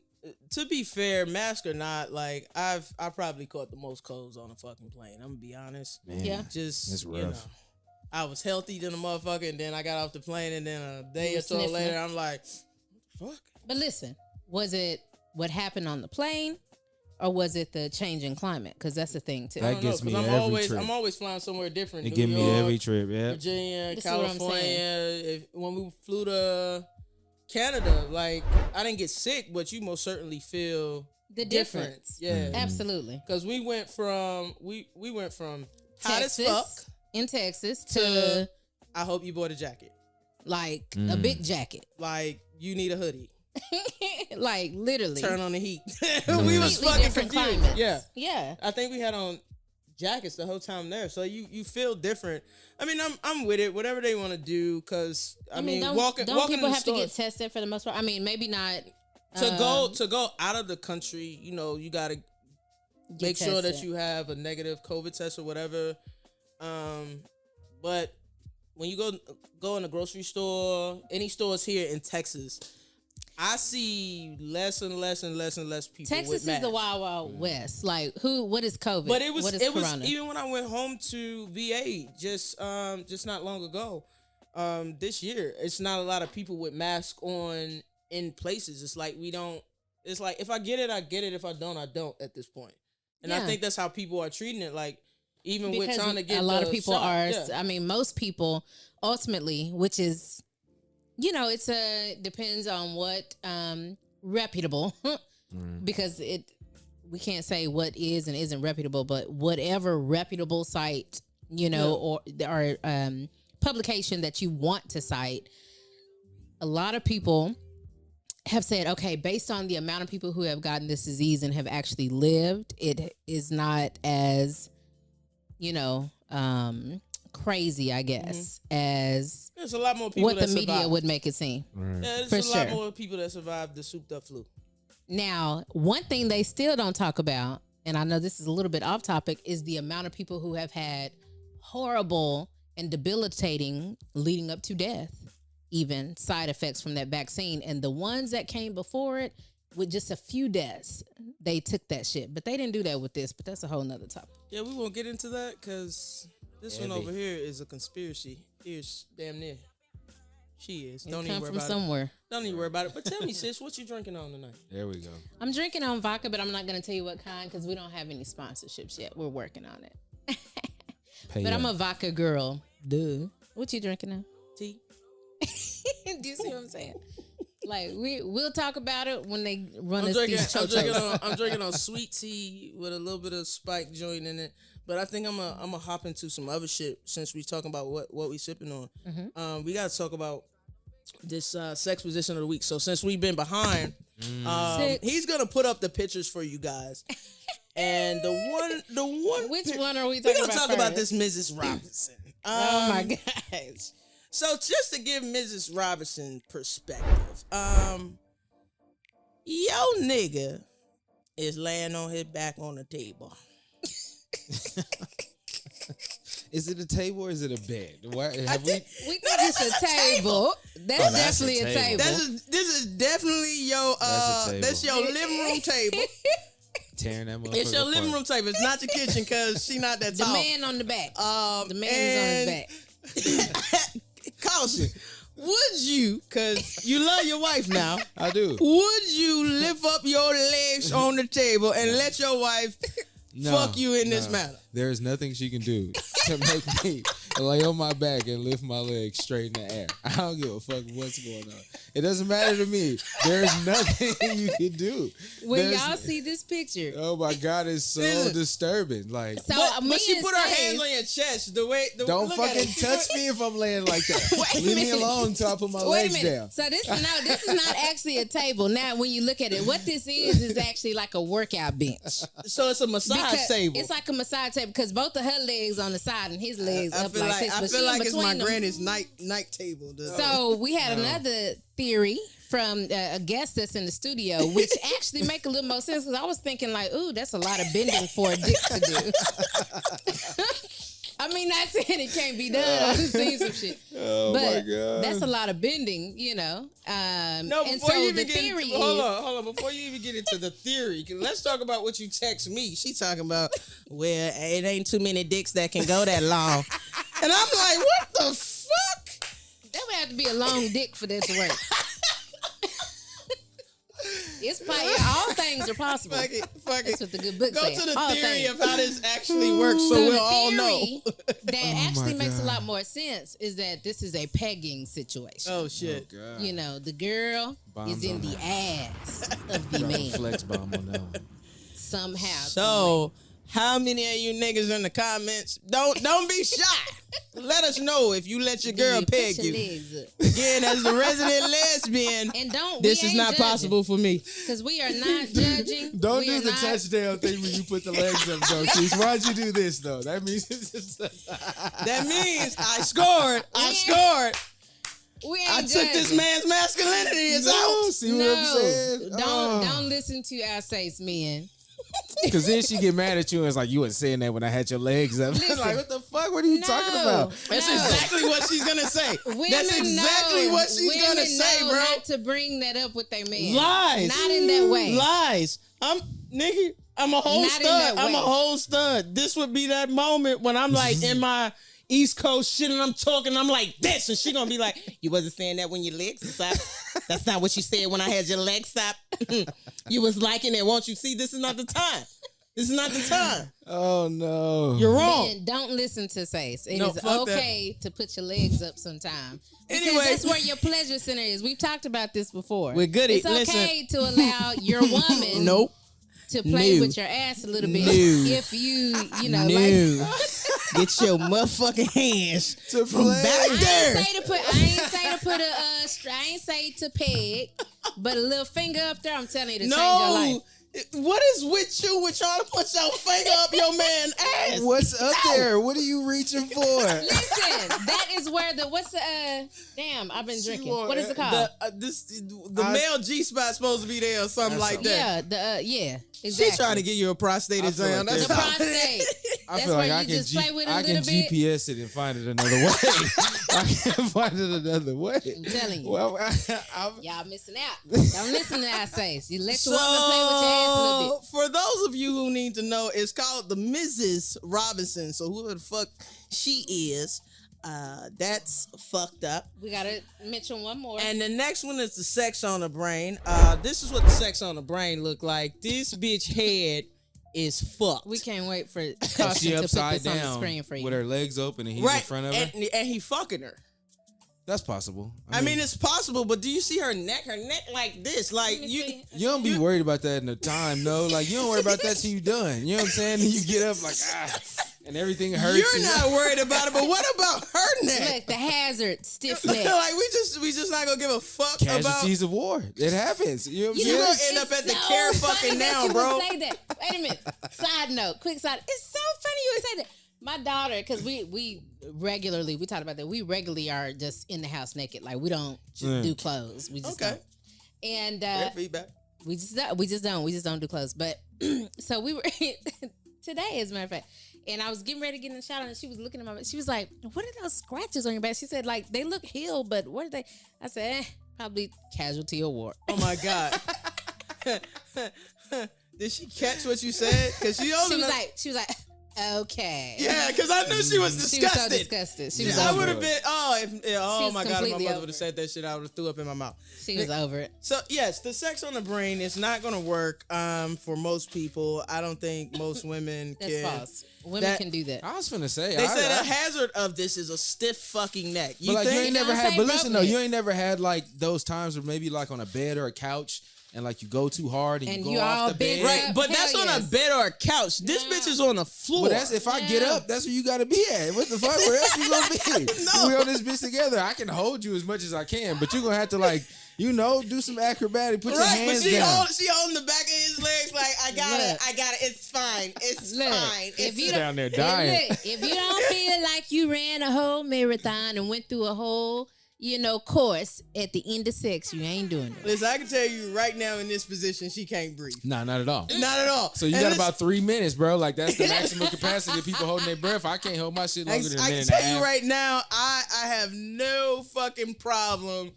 S3: to be fair, mask or not, like I probably caught the most colds on a fucking plane. I'm gonna be honest.
S4: Man,
S2: Yeah.
S3: Just
S4: It's
S3: you
S4: rough.
S3: know, I was healthy than a motherfucker, and then I got off the plane, and then a day
S2: You
S3: or so
S2: sniffing
S3: later,
S2: it.
S3: I'm like, fuck.
S2: But listen, was it what happened on the plane, or was it the change in climate? Because that's the thing too.
S4: That
S3: I don't know,
S4: gets me
S3: 'cause
S4: every trip.
S3: I'm always flying somewhere different.
S4: It
S3: New
S4: give me
S3: York,
S4: every trip, yeah.
S3: Virginia,
S2: This is what I'm
S3: California. When we flew to Canada, like I didn't get sick, but you most certainly feel
S2: The
S3: different.
S2: difference.
S3: Yeah,
S2: Absolutely.
S3: because we went from hot as
S2: Texas,
S3: fuck
S2: in Texas
S3: to
S2: to
S3: I hope you bought a jacket.
S2: like a big jacket,
S3: Like you need a hoodie.
S2: like literally.
S3: Turn on the heat. we was
S2: Completely
S3: fucking
S2: different
S3: confused.
S2: climates.
S3: Yeah.
S2: Yeah.
S3: I think we had on jackets the whole time there, so you feel different. I mean, I'm with it. Whatever they want to do, because I mean,
S2: don't
S3: walking
S2: people
S3: in the
S2: have to get
S3: stores-
S2: tested for the most part? I mean, maybe not
S3: to go out of the country. You know, you gotta make sure that
S2: tested.
S3: you have a negative COVID test or whatever. But when you go in the grocery store, any stores here in Texas, I see less and less and less and less people.
S2: Texas
S3: with
S2: is
S3: masks.
S2: the Wild Wild West. Like what is COVID?
S3: But it was
S2: what is corona?
S3: even when I went home to VA just not long ago, this year, it's not a lot of people with masks on in places. It's like it's like if I get it, I get it. If I don't, I don't at this point. And I
S2: Yeah.
S3: think that's how people are treating it. Like even with
S2: because
S3: trying to get
S2: a lot
S3: the
S2: of people
S3: shot.
S2: are.
S3: Yeah.
S2: I mean, most people ultimately, which is, it's depends on what reputable, because we can't say what is and isn't reputable, but whatever reputable site, or publication that you want to cite, a lot of people have said, okay, based on the amount of people who have gotten this disease and have actually lived, it is not as, crazy, I guess, as
S3: there's a lot more people
S2: what
S3: that
S2: the media
S3: survive.
S2: would make it seem.
S4: Right.
S3: Yeah, there's
S2: For
S3: a lot
S2: sure.
S3: more people that survived the souped up flu.
S2: Now, one thing they still don't talk about, and I know this is a little bit off topic, is the amount of people who have had horrible and debilitating, leading up to death, even side effects from that vaccine. And the ones that came before it, with just a few deaths, they took that shit. But they didn't do that with this, but that's a whole nother topic.
S3: Yeah, we won't get into that because this one over here is a conspiracy. Here's damn near. She is.
S2: It
S3: Don't even
S2: come
S3: worry
S2: from
S3: about
S2: somewhere.
S3: it. Don't even worry about it. But tell me, sis, what you drinking on tonight?
S4: There we go.
S2: I'm drinking on vodka, but I'm not going to tell you what kind because we don't have any sponsorships yet. We're working on it. But I'm a vodka girl. Duh. What you drinking on?
S3: Tea.
S2: Do you see what I'm saying? Like we'll talk about it when they run
S3: I'm
S2: us
S3: drinking,
S2: these
S3: I'm, drinking
S2: chochos.
S3: on, I'm drinking on sweet tea with a little bit of spike joint in it. But I think I'm gonna hop into some other shit since we talking about what we sipping on.
S2: Mm-hmm.
S3: We gotta talk about this sex position of the week. So since we've been behind, he's gonna put up the pictures for you guys. And the one
S2: Which one are we
S3: we're
S2: talking
S3: gonna
S2: about?
S3: talk about
S2: first?
S3: this Mrs. Robinson.
S2: Oh my gosh.
S3: So just to give Mrs. Robinson perspective, yo nigga is laying on his back on the table.
S4: Is it a table or is it a bed? Why,
S2: We think it's a table. That's
S4: Oh, that's
S2: definitely
S4: a
S2: a
S4: table.
S2: table.
S3: This is definitely your
S4: That's a table.
S3: that's your living room table.
S4: tearing that motherfucker
S3: It's your living room
S4: apart.
S3: table. It's not your kitchen because she not that
S2: The
S3: tall.
S2: man on the back. The man
S3: and-
S2: is on his back.
S3: Caution. Would you, because you love your wife now,
S4: I do.
S3: would you lift up your legs on the table and let your wife fuck you in this manner?
S4: There is nothing she can do to make me lay on my back and lift my legs straight in the air. I don't give a fuck what's going on. It doesn't matter to me. There's nothing you can do.
S2: When
S4: There's-
S2: y'all see this picture,
S4: oh my God, it's so
S3: Listen.
S4: disturbing. Like,
S2: so
S3: But she
S2: and
S3: put her
S2: Sace-
S3: hands on your chest. The
S4: don't
S3: look at
S4: fucking
S3: it.
S4: touch me if I'm laying like that.
S2: Wait a
S4: Leave me
S2: minute.
S4: alone until I put my
S2: Wait a
S4: legs
S2: minute.
S4: down.
S2: So this is not actually a table. Now, when you look at it, what this is actually like a workout bench.
S3: So it's a massage table.
S2: It's like a massage table because both of her legs on the side and his legs
S3: I
S2: up
S3: feel
S2: like
S3: like
S2: this.
S3: I
S2: But
S3: feel
S2: she
S3: like
S2: in
S3: it's my
S2: between them.
S3: granny's night table.
S2: So we had another theory from a guest that's in the studio, which actually make a little more sense because I was thinking like, ooh, that's a lot of bending for a dick to do. I mean, not saying it can't be done. I've seen some shit.
S4: Oh
S2: But
S4: my God.
S2: that's a lot of bending, you know.
S3: No,
S2: and
S3: before
S2: so
S3: you
S2: the
S3: even get
S2: theory
S3: into, hold on. Before you even get into the theory, let's talk about what you text me. She talking about, well, it ain't too many dicks that can go that long. And I'm like, what the fuck?
S2: that would have to be a long dick for that to work. It's all things are possible.
S3: Fuck it.
S2: That's what the good book
S3: Go
S2: says.
S3: to the
S2: All
S3: theory
S2: things.
S3: of how this actually works so
S2: So
S3: we'll
S2: the
S3: all know.
S2: theory that actually
S4: my
S2: makes a
S4: God.
S2: lot more sense is that this is a pegging situation.
S3: Oh, shit.
S4: God.
S2: You know, the girl
S4: Bombs
S2: is in
S4: on
S2: the ass of the
S4: Drop a
S2: man
S4: flex bomb on that one.
S2: somehow.
S3: So, how many of you niggas in the comments don't be shy? Let us know if you let your girl peg you. Again, as the resident lesbian,
S2: And don't
S3: this is not possible for me.
S2: because we are not judging.
S4: Don't
S2: We
S4: do
S2: are
S4: the
S2: not-
S4: touchdown thing when you put the legs up, though, Keith. Why'd you do this, though? That means it's just...
S3: That means I scored. I scored.
S2: We ain't
S3: I took this
S2: judging.
S3: man's masculinity. It's
S4: No,
S3: out.
S4: see what I'm saying?
S2: Don't listen to our sace men.
S4: Because then she get mad at you and it's like, you wasn't saying that when I had your legs up.
S2: Listen.
S4: Like, what the fuck? What are you talking about?
S3: That's
S2: No.
S3: exactly what she's gonna say.
S2: Women
S3: That's exactly
S2: know,
S3: what she's gonna
S2: women
S3: say,
S2: know
S3: bro.
S2: Not to bring that up with their man.
S3: Lies.
S2: Not in that way.
S3: Lies. I'm a whole
S2: Not in
S3: stud.
S2: that
S3: I'm a
S2: way.
S3: whole stud. This would be that moment when I'm like in my East Coast shit and I'm talking, I'm like this, and she gonna be like, you wasn't saying that when your legs was up. That's not what you said when I had your legs up. You was liking it. Won't you see? This is not the time. This is not the time.
S4: Oh, no.
S3: You're wrong.
S2: Men, don't listen to Sace. It
S3: No,
S2: is
S3: fuck that.
S2: okay to put your legs up sometime. Because
S3: Anyway.
S2: that's where your pleasure center is. We've talked about this before.
S3: We're good at-
S2: It's okay to allow your woman
S3: Nope.
S2: to play
S3: No.
S2: with your ass a little bit
S3: No.
S2: if you know, like
S3: Get your motherfucking hands
S4: To
S3: from
S4: play.
S3: back there.
S2: I ain't say to peg, but a little finger up there. I'm telling you to change your life.
S3: What is with you with trying to put your finger up your man's ass?
S4: What's up there? What are you reaching for?
S2: Listen, that is where damn, I've been drinking. What is it called?
S3: The male G spot supposed to be there or something like that.
S2: Yeah, exactly.
S3: She trying to get you a prostate exam.
S4: like
S3: That's
S2: the
S3: all.
S2: prostate.
S4: I
S2: That's
S4: feel like
S2: where
S4: I
S2: you
S4: can,
S2: just play with it a
S4: I can
S2: little bit.
S4: GPS it and find it another way. I can find it another way.
S2: I'm telling you.
S4: Well,
S2: Y'all missing out. Don't listen to I say. You let your woman play with your ass a little bit.
S3: For those of you who need to know, it's called the Mrs. Robinson. So whoever the fuck she is, that's fucked up.
S2: We gotta mention one more.
S3: And the next one is the sex on the brain. This is what the sex on the brain look like. This bitch head is fucked.
S2: We can't wait for
S4: she
S2: Caution to put
S4: upside
S2: this on the
S4: down
S2: screen for you.
S4: with her legs open and he's
S3: right
S4: in front of her.
S3: and he fucking her.
S4: That's possible.
S3: I mean, it's possible, but do you see her neck? Her neck like this, like
S2: Let me
S3: you.
S2: see.
S4: you don't be worried about that in the time, no. Like you don't worry about that till you done. You know what I'm saying? And you get up like and everything hurts.
S3: You're not worried about it, but what about her neck?
S2: Look, the hazard, stiff neck.
S3: Like we just not gonna give a fuck about.
S4: Casualties of war. It happens. You know what I'm
S3: You
S4: saying?
S3: gonna end up at the care fucking
S2: funny
S3: now,
S2: that you
S3: bro.
S2: would say that. Wait a minute. Side note, quick side. It's so funny you would say that. My daughter, because we regularly, we talked about that. We regularly are just in the house naked. Like we don't just do clothes. We just don't. And
S3: Fair feedback.
S2: we just don't do clothes. But so we were today, as a matter of fact. And I was getting ready to get in the shower, and she was looking at my. She was like, "What are those scratches on your back?" She said, "Like they look healed, but what are they?" I said, "Probably casualty of war."
S3: Oh my god. Did she catch what you said? Because she
S2: was like, okay.
S3: yeah, because I knew she was disgusted.
S2: She was so disgusted. She was
S3: I
S2: over
S3: would have
S2: it.
S3: been. Oh my god! If my
S2: completely
S3: mother
S2: over
S3: would have
S2: it.
S3: said that shit, I would have threw up in my mouth.
S2: She was over it.
S3: So yes, the sex on the brain is not going to work for most people. I don't think most women
S2: That's
S3: can.
S2: false. Women can do that.
S4: I was finna say.
S3: They said a hazard of this is a stiff fucking neck. You
S4: But like
S3: think?
S4: you ain't never
S2: I'm
S4: had. But
S2: saying
S4: listen
S2: broke
S4: though,
S2: it.
S4: you ain't never had like those times where maybe like on a bed or a couch and like you go too hard and,
S2: And
S4: you
S2: you
S4: go
S2: all
S4: off the
S2: big
S4: bed.
S3: Right, but that's
S2: Hell
S3: on a
S2: yes.
S3: bed or a couch. This
S2: Yeah.
S3: bitch is on the floor.
S4: Well, that's if I get
S2: Yeah.
S4: up, that's where you gotta be at. What the fuck? Where else you gonna be?
S3: No.
S4: We on this bitch together. I can hold you as much as I can, but you're gonna have to like, do some acrobatic. Put your
S3: Right, but
S4: hands
S3: she
S4: down.
S3: holding the back of his legs like, I got
S2: Look.
S3: it, it's fine, it's
S2: Look,
S3: fine.
S2: if you
S4: down there
S2: don't,
S4: dying.
S2: look, if you don't feel like you ran a whole marathon and went through a whole, course at the end of sex, you ain't doing it.
S3: Listen, I can tell you right now in this position, she can't breathe.
S4: Nah, not at all.
S3: Not at all.
S4: So you
S3: And
S4: got
S3: this-
S4: about 3 minutes, bro. Like that's the maximum capacity of people holding their breath. I can't hold my shit
S3: I
S4: longer than a
S3: can
S4: minute and a
S3: tell you
S4: half.
S3: right now, I have no fucking problem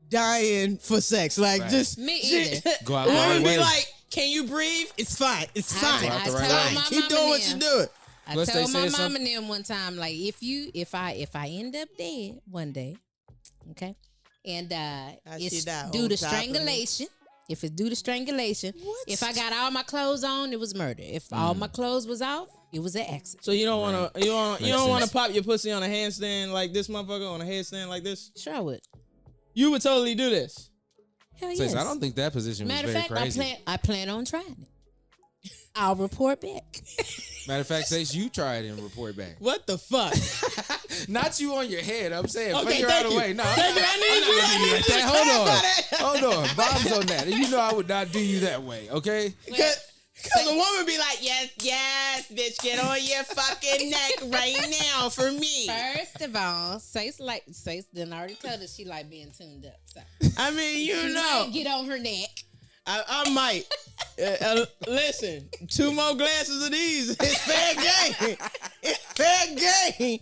S3: dying for sex. Like
S4: Right.
S3: just
S2: Me
S3: she-
S2: either.
S4: Go out the
S3: women
S4: right
S3: be
S4: way.
S3: like, can you breathe? It's fine. It's fine.
S4: Go out the
S2: I
S4: right
S2: told
S4: way.
S2: my
S3: Keep
S2: mama
S3: doing what
S2: them-
S3: you're doing.
S2: I
S4: Unless they
S2: told my
S4: said
S2: mama
S4: something.
S2: them one time, like if I end up dead one day, okay, and
S3: see
S2: it's
S3: that
S2: due
S3: on
S2: to
S3: top of me.
S2: strangulation. If it's due to strangulation, if I got all my clothes on, it was murder. If all my clothes was off, it was an accident.
S3: So you don't want to you don't
S4: Makes
S3: want to
S4: sense.
S3: pop your pussy on a handstand like this motherfucker on a headstand like this.
S2: Sure, I would.
S3: You would totally do this.
S2: Hell
S4: Sis,
S2: yes.
S4: I don't think that position was
S2: Matter of
S4: very
S2: fact,
S4: crazy.
S2: I plan on trying it. I'll report back.
S4: Matter of fact, Sace, you try it and report back.
S3: What the fuck?
S4: Not you on your head. I'm saying
S3: Okay,
S4: figure
S3: thank
S4: out a
S3: you.
S4: way. No,
S3: Thank you. I need you. I need you.
S4: Hold on. Bombs on that. You know I would not do you that way, okay?
S3: Because a woman be like, yes, bitch, get on your fucking neck right now for me.
S2: First of all, Sace done already told us she like being tuned up. So
S3: I mean,
S2: she
S3: know.
S2: might get on her neck.
S3: I might. Listen, 2 more glasses of these. It's fair game. It's fair game.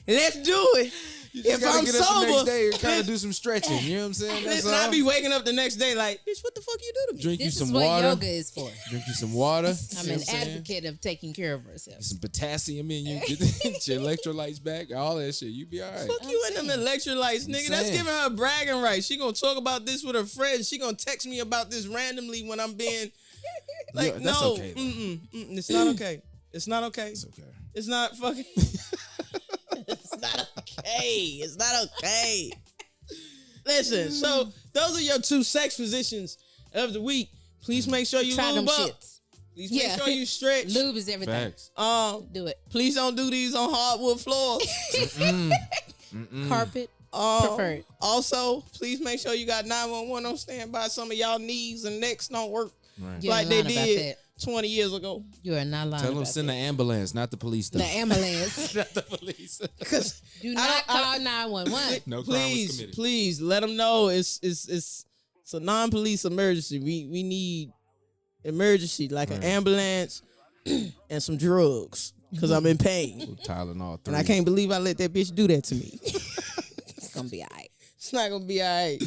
S3: Let's do it.
S4: You just
S3: If
S4: gotta
S3: I'm
S4: get up the next
S3: sober,
S4: day and kind of do some stretching. You know what I'm saying? That's
S3: listen,
S4: all.
S3: I be waking up the next day like, bitch, what the fuck you do to me?
S4: Drink
S2: This
S4: you
S2: is
S4: some
S2: what
S4: water.
S2: yoga is for.
S4: Drink you some water.
S2: I'm
S4: You know
S2: an
S4: what I'm saying?
S2: advocate of taking care of herself.
S4: Some potassium in you. Get your electrolytes back. All that shit. You be all right.
S3: Fuck you and them electrolytes, nigga. That's
S4: saying.
S3: giving her bragging rights. She gonna talk about this with her friends. She gonna text me about this randomly when I'm being like,
S4: Yeah, that's
S3: no,
S4: okay, though.
S3: it's not okay. It's not okay.
S4: It's okay.
S3: It's not fucking. It's not okay. It's not okay. Listen, so those are your 2 sex positions of the week. Please make sure you
S2: Try them
S3: lube up.
S2: shits.
S3: Please make sure you stretch.
S2: Lube is everything.
S4: Facts.
S2: Do it.
S3: Please don't do these on hardwood floors.
S2: Carpet preferred.
S3: Also, please make sure you got 911 on standby. Some of y'all knees and necks don't work
S4: Right.
S2: You're
S3: like
S2: not
S3: they
S2: lying
S3: did
S2: about that.
S3: 20 years ago.
S2: You are not lying.
S4: Tell them
S2: about
S4: send
S2: that.
S4: the ambulance, not the police. Though.
S2: The ambulance.
S4: Not the police.
S3: Because
S2: Do not call 911.
S4: No crime was
S3: please,
S4: committed.
S3: please let them know it's a non-police emergency. We need emergency like an ambulance and some drugs because I'm in pain
S4: Tylenol 3.
S3: and I can't believe I let that bitch do that to me.
S2: It's gonna be all right.
S3: It's not gonna be all right.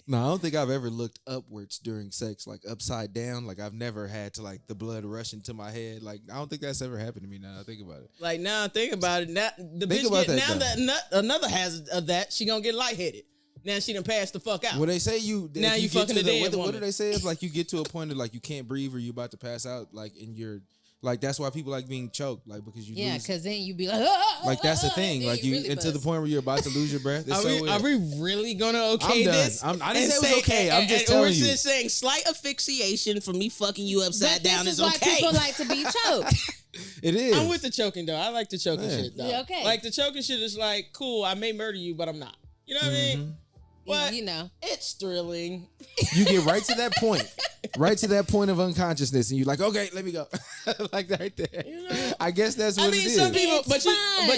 S4: No, I don't think I've ever looked upwards during sex, like upside down. Like I've never had to like the blood rush into my head. Like I don't think that's ever happened to me. Now I think about it.
S3: Like now, think about it. Now the
S4: Think
S3: bitch
S4: about
S3: get,
S4: that,
S3: now that another hazard of that, she gonna get lightheaded. Now she done passed the fuck out.
S4: Well, they say you
S3: Now
S4: if
S3: you
S4: get
S3: fucking
S4: to
S3: a
S4: the,
S3: dead
S4: what do
S3: woman.
S4: they say? If like you get to a point of like you can't breathe or you about to pass out, like in your like that's why people like being choked, like because you
S2: Yeah,
S4: lose.
S2: because then you be like,
S4: Like that's the thing.
S2: Then
S4: Like you
S2: really
S4: and to the
S2: bust.
S4: point where you're about to lose your breath. It's
S3: Are,
S4: so
S3: we,
S4: weird.
S3: are we really gonna okay
S4: I'm done.
S3: this?
S4: I didn't
S3: and
S4: say it was okay. I'm just telling
S3: we're
S4: you.
S3: just saying slight asphyxiation for me fucking you upside
S2: But
S3: down
S2: this
S3: is
S2: is why
S3: okay.
S2: people like to be choked.
S4: It is.
S3: I'm with the choking though. I like the choking
S4: Yeah.
S3: shit though.
S2: Yeah, okay.
S3: Like the choking shit is like cool. I may murder you, but I'm not. You know what I mean? But
S2: You know.
S3: it's thrilling.
S4: You get right to that point, right to that point of unconsciousness, and you're like, okay, let me go, like right there.
S3: You know?
S4: I guess that's what
S3: I mean,
S4: it is.
S3: some people,
S2: It's
S3: but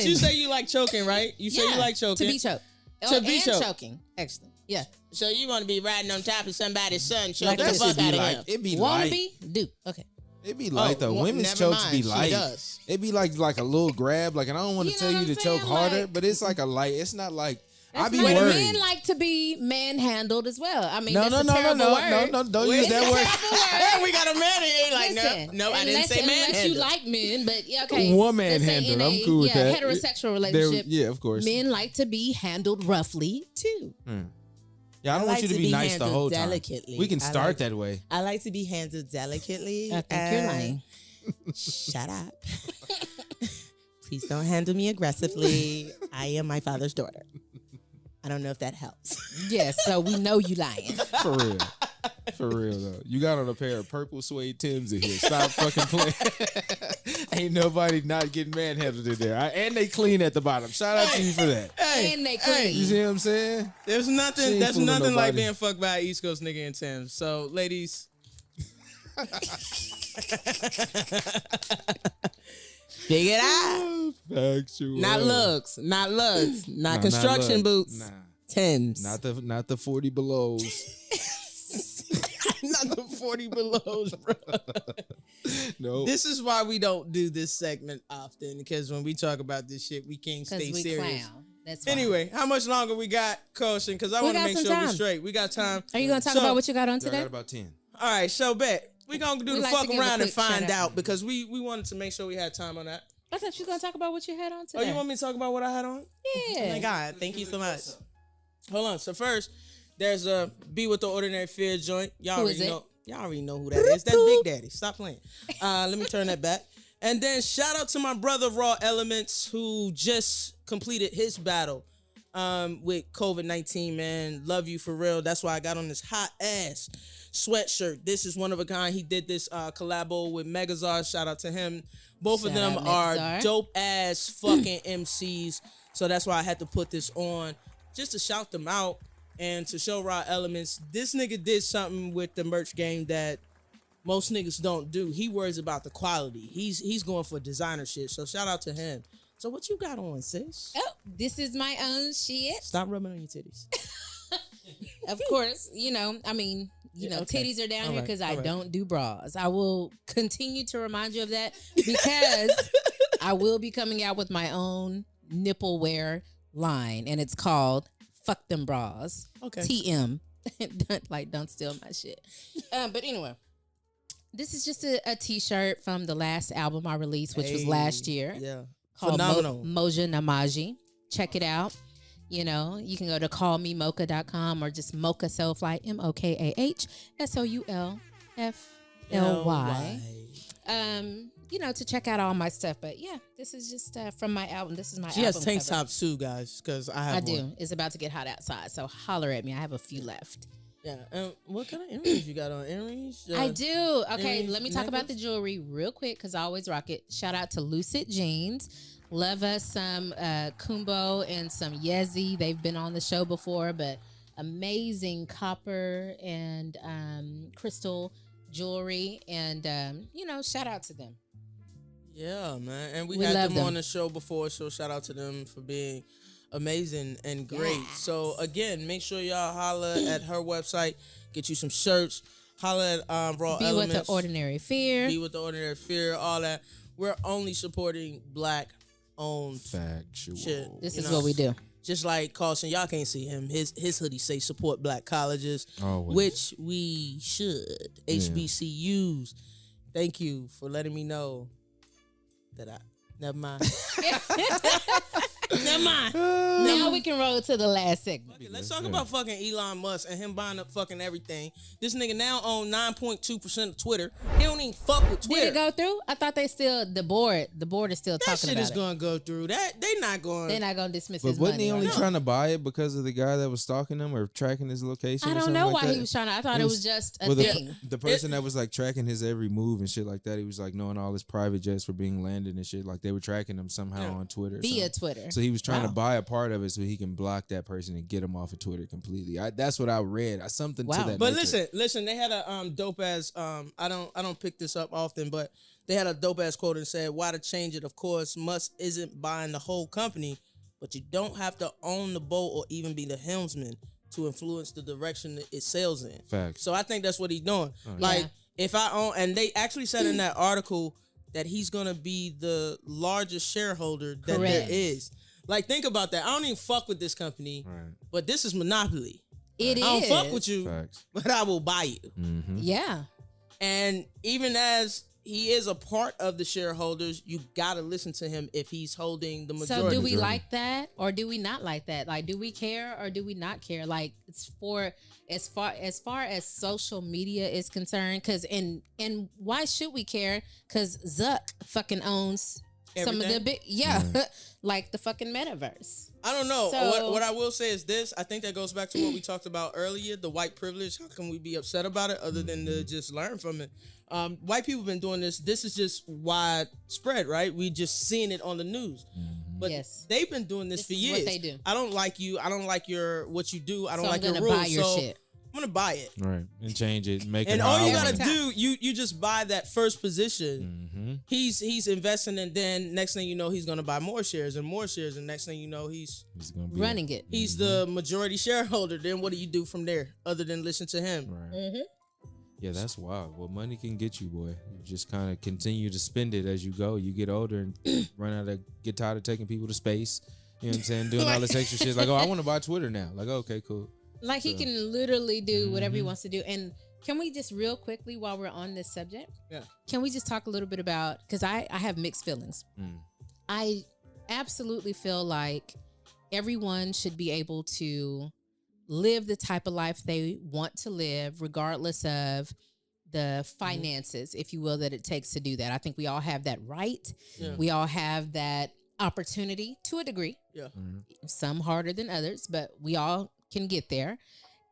S3: you
S2: fun.
S3: say you like choking, right? You say you like choking.
S2: To be choked.
S3: To be
S2: and
S3: choked.
S2: choking. Excellent. Yeah.
S3: So you want to be riding on top of somebody's son, choking
S2: Like
S3: the
S2: that
S3: fuck
S4: should be
S3: out of
S4: like
S3: him.
S4: it be
S2: Wanna
S4: light.
S2: be? Do. Okay.
S4: It be light though.
S3: well,
S4: Women's
S3: never
S4: chokes
S3: mind,
S4: be
S3: she
S4: light.
S3: does.
S4: It be like a little grab. Like, and I don't want to
S2: You
S4: tell
S2: know
S4: you to
S2: what I'm
S4: choke
S2: saying?
S4: harder,
S2: Like-
S4: but it's like a light. It's not like I be
S2: But
S4: worried.
S2: men like to be manhandled as well. I mean,
S4: No,
S2: that's
S4: no,
S2: a
S4: no, no,
S2: terrible
S4: no,
S2: word.
S4: no, don't
S3: Wait,
S4: use that word.
S3: Hey, we got a man here. Like,
S2: Listen,
S3: no, I didn't say
S2: unless
S3: manhandle.
S2: you like men, but yeah, okay.
S4: Woman
S2: Let's say
S4: handle.
S2: in
S4: I'm
S2: a,
S4: cool with that.
S2: heterosexual relationship.
S4: Yeah, of course.
S2: Men like to be handled roughly too.
S4: Yeah, I don't want
S3: like
S4: you to
S3: to
S4: be
S3: be
S4: nice the
S3: handled
S4: whole time.
S3: delicately.
S4: We can
S3: I
S4: start
S3: like-
S4: that way.
S3: I like to be handled delicately.
S2: I think you're lying.
S3: Shut up. Please don't handle me aggressively. I am my father's daughter. I don't know if that helps.
S2: Yes, so we know you lying.
S4: For real. For real though. You got on a pair of purple suede Timbs in here. Stop fucking playing. Ain't nobody not getting manhandled in there. And they clean at the bottom. Shout out to you for that.
S2: And they clean.
S4: You see what I'm saying?
S3: There's
S4: She
S3: nothing.
S4: ain't
S3: There's
S4: fooling
S3: nothing like
S4: nobody.
S3: being fucked by an East Coast nigga in Tim's. So, ladies, figure it out.
S4: Factual.
S3: Not lugs. Not lugs. Not
S4: Nah,
S3: construction
S4: not
S3: boots.
S4: Nah.
S3: Tim's.
S4: Not the 40 belows.
S3: Not the 40 belows, bro.
S4: No.
S3: This is why we don't do this segment often, because when we talk about this shit, we can't
S2: Because
S3: stay
S2: we
S3: serious.
S2: clown. That's why.
S3: Anyway, how much longer we got, Caution? Because I
S2: We
S3: want to
S2: got
S3: make
S2: some
S3: sure we're
S2: time.
S3: straight. We got time.
S2: Are you going to talk
S3: So-
S2: about what you got on
S4: I
S2: today?
S4: got about 10.
S3: All right, so bet. We're going to do
S2: We
S3: the
S2: like to
S3: fuck
S2: give a
S3: around and
S2: quick
S3: find
S2: shout out.
S3: out, because we wanted to make sure we had time on that.
S2: I thought you were going to talk about what you had on
S3: Oh,
S2: today.
S3: you want me to talk about what I had on?
S2: Yeah.
S3: Oh my God, thank you so much. Hold on. So first, there's a Be With The Ordinary Fear joint. Y'all
S2: Who
S3: already
S2: is it?
S3: know. Y'all already know who that is. That's Big Daddy. Stop playing. Let me turn that back. And then shout out to my brother Raw Elements, who just completed his battle with COVID-19, man. Love you for real. That's why I got on this hot ass sweatshirt. This is one of a kind. He did this collabo with Megazar. Shout out to him. Both of
S2: Shout
S3: them
S2: out,
S3: are
S2: Megazar.
S3: dope ass fucking MCs. So that's why I had to put this on, just to shout them out and to show Raw Elements. This nigga did something with the merch game that most niggas don't do. He worries about the quality. He's going for designer shit. So shout out to him. So what you got on, sis?
S2: Oh, this is my own shit.
S3: Stop rubbing on your titties.
S2: Of course, I mean,
S3: Yeah, okay.
S2: titties are down
S3: All
S2: here
S3: right,
S2: because
S3: all
S2: I
S3: right.
S2: don't do bras. I will continue to remind you of that because I will be coming out with my own nipple wear line, and it's called Fuck Them Bras.
S3: Okay.
S2: TM. Don't steal my shit. But anyway, this is just a t-shirt from the last album I released, which was last year.
S3: Yeah.
S2: Called
S3: Phenomenal.
S2: Moja Namaji. Check it out. You you can go to callmemokah.com or just Mokah Soulfly, MOKAHSOULFLY. To check out all my stuff. But yeah, this is just from my album. This is my
S3: She
S2: album
S3: has tank
S2: cover.
S3: tops too, guys, because I have
S2: I do.
S3: one.
S2: It's about to get hot outside, so holler at me. I have a few left.
S3: Yeah. What kind of earrings you got on? Earrings?
S2: I do. Okay,
S3: earrings,
S2: let me talk about the
S3: necklace?
S2: jewelry real quick because I always rock it. Shout out to Lucid Jeans. Love us some Kumbo and some Yezi. They've been on the show before, but amazing copper and crystal jewelry. And, shout out to them.
S3: Yeah, man. And we
S2: We
S3: had
S2: love
S3: them on
S2: them.
S3: the show before, so shout out to them for being amazing and great.
S2: Yes.
S3: So again, make sure y'all holla at her website, get you some shirts, holla at Raw
S2: Be
S3: Elements,
S2: with the ordinary fear.
S3: Be with the Ordinary Fear, all that. We're only supporting black owned
S4: Factual.
S3: shit.
S2: This
S3: you
S2: is
S3: know?
S2: what we do.
S3: Just like Carlson, y'all can't see him. His hoodie say support black colleges,
S4: Always.
S3: which we should. HBCUs. Thank you for letting me know that I. Never mind. Never mind.
S2: Now we can roll to the last segment.
S3: Okay, let's talk about fucking Elon Musk and him buying up fucking everything. This nigga now own 9.2% of Twitter. He don't even fuck with Twitter.
S2: Did it go through? I thought they still the board is still
S3: that
S2: talking
S3: shit
S2: about
S3: is
S2: it.
S3: gonna go through. That they not going.
S2: They're not gonna dismiss
S4: But
S2: his
S4: wasn't
S2: money.
S4: he only
S2: right?
S4: trying to buy it because of the guy that was stalking him or tracking his location?
S2: I
S4: or
S2: don't
S4: something
S2: know
S4: like
S2: why
S4: that?
S2: he was trying to. I thought it was just a
S4: well,
S2: thing.
S4: the person that was like tracking his every move and shit like that, he was like knowing all his private jets were being landed and shit. Like they were tracking him somehow on Twitter. or
S2: Via
S4: something.
S2: Twitter.
S4: So he was trying
S2: Wow.
S4: to buy a part of it so he can block that person and get him off of Twitter completely. That's what I read. Something
S2: Wow.
S4: to that.
S3: But
S4: nature.
S3: listen. They had a dope ass. I don't pick this up often, but they had a dope ass quote and said, "Why to change it? Of course, Musk isn't buying the whole company, but you don't have to own the boat or even be the helmsman to influence the direction that it sails in."
S4: Facts.
S3: So I think that's what he's doing.
S4: Oh,
S3: Like
S2: yeah.
S3: if I own, and they actually said in that article that he's gonna be the largest shareholder that there
S2: Correct.
S3: is. Like think about that. I don't even fuck with this company,
S4: Right.
S3: but this is monopoly.
S2: It is.
S3: I don't fuck with you,
S4: Facts.
S3: but I will buy you.
S4: Mm-hmm.
S2: Yeah.
S3: And even as he is a part of the shareholders, you gotta listen to him if he's holding the majority.
S2: So do we
S4: Majority.
S2: like that or do we not like that? Like, do we care or do we not care? Like, it's for as far as social media is concerned. And why should we care? Because Zuck fucking owns some of the
S3: Everything?
S2: big, like the fucking metaverse.
S3: I don't know.
S2: So-
S3: What I will say is this. I think that goes back to what we talked about earlier, the white privilege. How can we be upset about it other than to just learn from it? White people been doing this. This is just widespread, right? We just seeing it on the news. But
S2: Yes.
S3: they've been doing this
S2: This
S3: for
S2: is
S3: years.
S2: what they do.
S3: I don't like you. I don't like what you do. I don't
S2: So
S3: like
S2: I'm
S3: your
S2: gonna
S3: rules.
S2: buy your
S3: so
S2: shit.
S3: I'm gonna buy it.
S4: Right. And change it. Make
S3: And
S4: it how
S3: all
S4: I
S3: you
S4: want
S3: gotta
S4: it.
S3: do, you just buy that first position.
S4: Mm-hmm.
S3: He's investing, and then next thing you know, he's gonna buy more shares and more shares, and next thing you know, he's
S4: He's gonna be
S2: Running it.
S3: he's the majority shareholder. Then what do you do from there, other than listen to him?
S4: Right.
S2: Mm-hmm.
S4: Yeah, that's wild. Well, money can get you, boy. You just kind of continue to spend it as you go. You get older and get tired of taking people to space. You know what I'm saying? Doing all this extra shit. Like, oh, I want to buy Twitter now. Like, okay, cool.
S2: Like he
S4: So-
S2: can literally do whatever he wants to do. And can we just real quickly while we're on this subject?
S3: Yeah.
S2: Can we just talk a little bit about, because I have mixed feelings.
S4: Mm.
S2: I absolutely feel like everyone should be able to live the type of life they want to live, regardless of the finances, if you will, that it takes to do that. I think we all have that right.
S3: Yeah.
S2: We all have that opportunity to a degree.
S3: Yeah.
S2: Some harder than others, but we all can get there.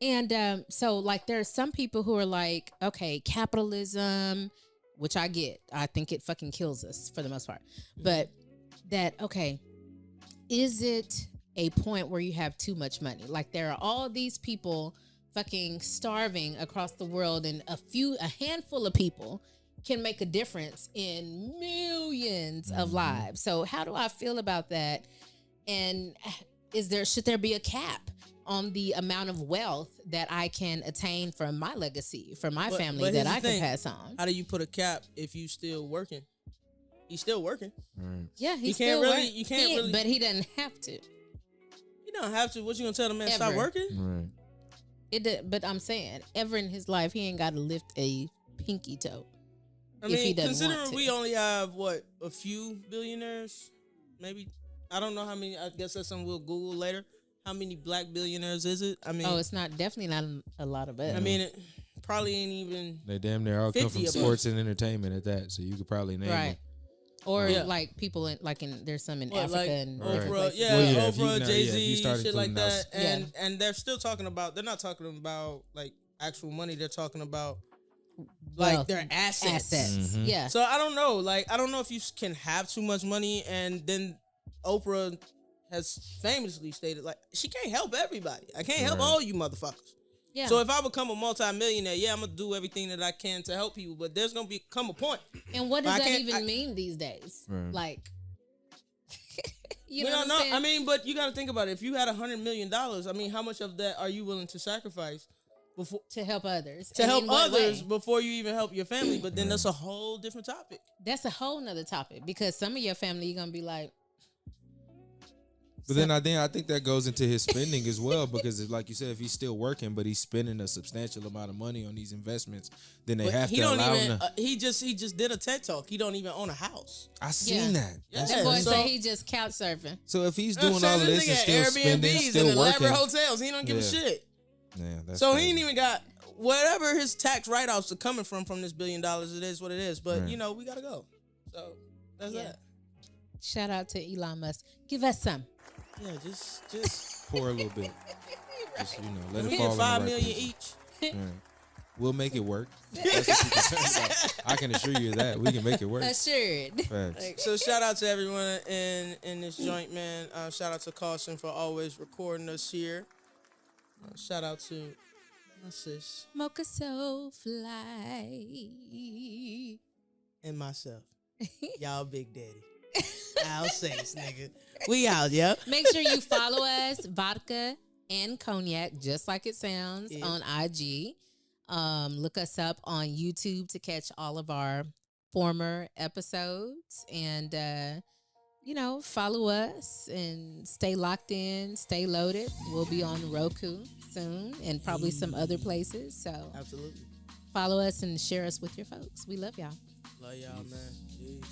S2: And so, like, there are some people who are like, okay, capitalism, which I get. I think it fucking kills us for the most part. But that, okay, is it a point where you have too much money? Like, there are all these people fucking starving across the world, and a handful of people can make a difference in millions of lives. So how do I feel about that? And should there be a cap on the amount of wealth that I can attain from my legacy, from my family,
S3: but
S2: that
S3: here's
S2: I
S3: the
S2: can
S3: thing.
S2: pass on?
S3: How do you put a cap if you still working? He's still working.
S4: Right.
S2: Yeah, he's
S3: You can't
S2: still
S3: really-
S2: work-
S3: you can't
S2: he-
S3: really-
S2: but he doesn't have to.
S3: You don't have to. What you gonna tell the man? Stop
S2: Ever.
S3: working?
S4: Right.
S2: But I'm saying, ever in his life, he ain't got to lift a pinky toe.
S3: I
S2: If
S3: mean,
S2: he doesn't
S3: considering
S2: want to.
S3: we only have a few billionaires, maybe. I don't know how many. I guess that's something we'll Google later. How many black billionaires is it? I mean,
S2: Oh, it's definitely not a lot of us.
S3: I mean, it probably ain't even.
S4: They damn near all come
S3: 50
S4: from
S3: of
S4: sports and entertainment at that. So you could probably name
S2: right.
S4: them.
S2: Or
S3: Yeah.
S2: like people there's some in
S3: What,
S2: Africa
S3: like
S2: and
S4: Right.
S2: other
S3: Oprah,
S2: places.
S3: yeah,
S4: Well, yeah, if you-
S3: Oprah,
S4: no,
S3: Jay
S4: yeah, if you
S3: Z,
S4: start
S3: shit like
S4: including
S3: that,
S4: those.
S3: and they're still talking about. They're not talking about like actual money. They're talking about like their assets.
S2: Mm-hmm. Yeah.
S3: So I don't know. Like I don't know if you can have too much money, and then Oprah has famously stated like she can't help everybody. I can't help all you motherfuckers. Yeah. So if I become a multi-millionaire, I'm gonna do everything that I can to help people. But there's gonna come a point.
S2: And what does that even mean these days? Right. Like,
S3: you know what I'm saying? I mean, but you got to think about it. If you had $100 million, I mean, how much of that are you willing to sacrifice before
S2: to help others?
S3: Before you even help your family? But then that's a whole different topic.
S2: That's a whole nother topic because some of your family you're gonna be like.
S4: But then I think that goes into his spending as well because, like you said, if he's still working but he's spending a substantial amount of money on these investments, then they have to allow him to.
S3: He just did a TED talk. He don't even own a house.
S4: I seen that.
S2: Yeah. That boy say he just couch surfing.
S4: So if he's doing all of this and still spending, still
S3: and
S4: working,
S3: elaborate hotels, he don't give a shit.
S4: Yeah, that's
S3: so
S4: crazy.
S3: He ain't even got whatever his tax write-offs are coming from this $1 billion. It is what it is. But we gotta go. So that's that.
S2: Shout out to Elon Musk. Give us some.
S3: Yeah, just
S4: pour a little bit. Just let it
S3: fall.
S4: We
S3: get $5 million each.
S4: Right. We'll make it work. That's what you concerned about. I can assure you that we can make it work.
S2: Assured.
S3: So shout out to everyone in this joint, man. Shout out to Carson for always recording us here. Shout out to my sis
S2: Mokah so fly
S3: and myself. Y'all big daddy. I'll say this, nigga. We out, yeah.
S2: Make sure you follow us, Vodka and Cognac, just like it sounds, on IG. Look us up on YouTube to catch all of our former episodes. And, follow us and stay locked in, stay loaded. We'll be on Roku soon and probably some other places. So
S3: absolutely.
S2: Follow us and share us with your folks. We love y'all.
S3: Love y'all, man. Jeez.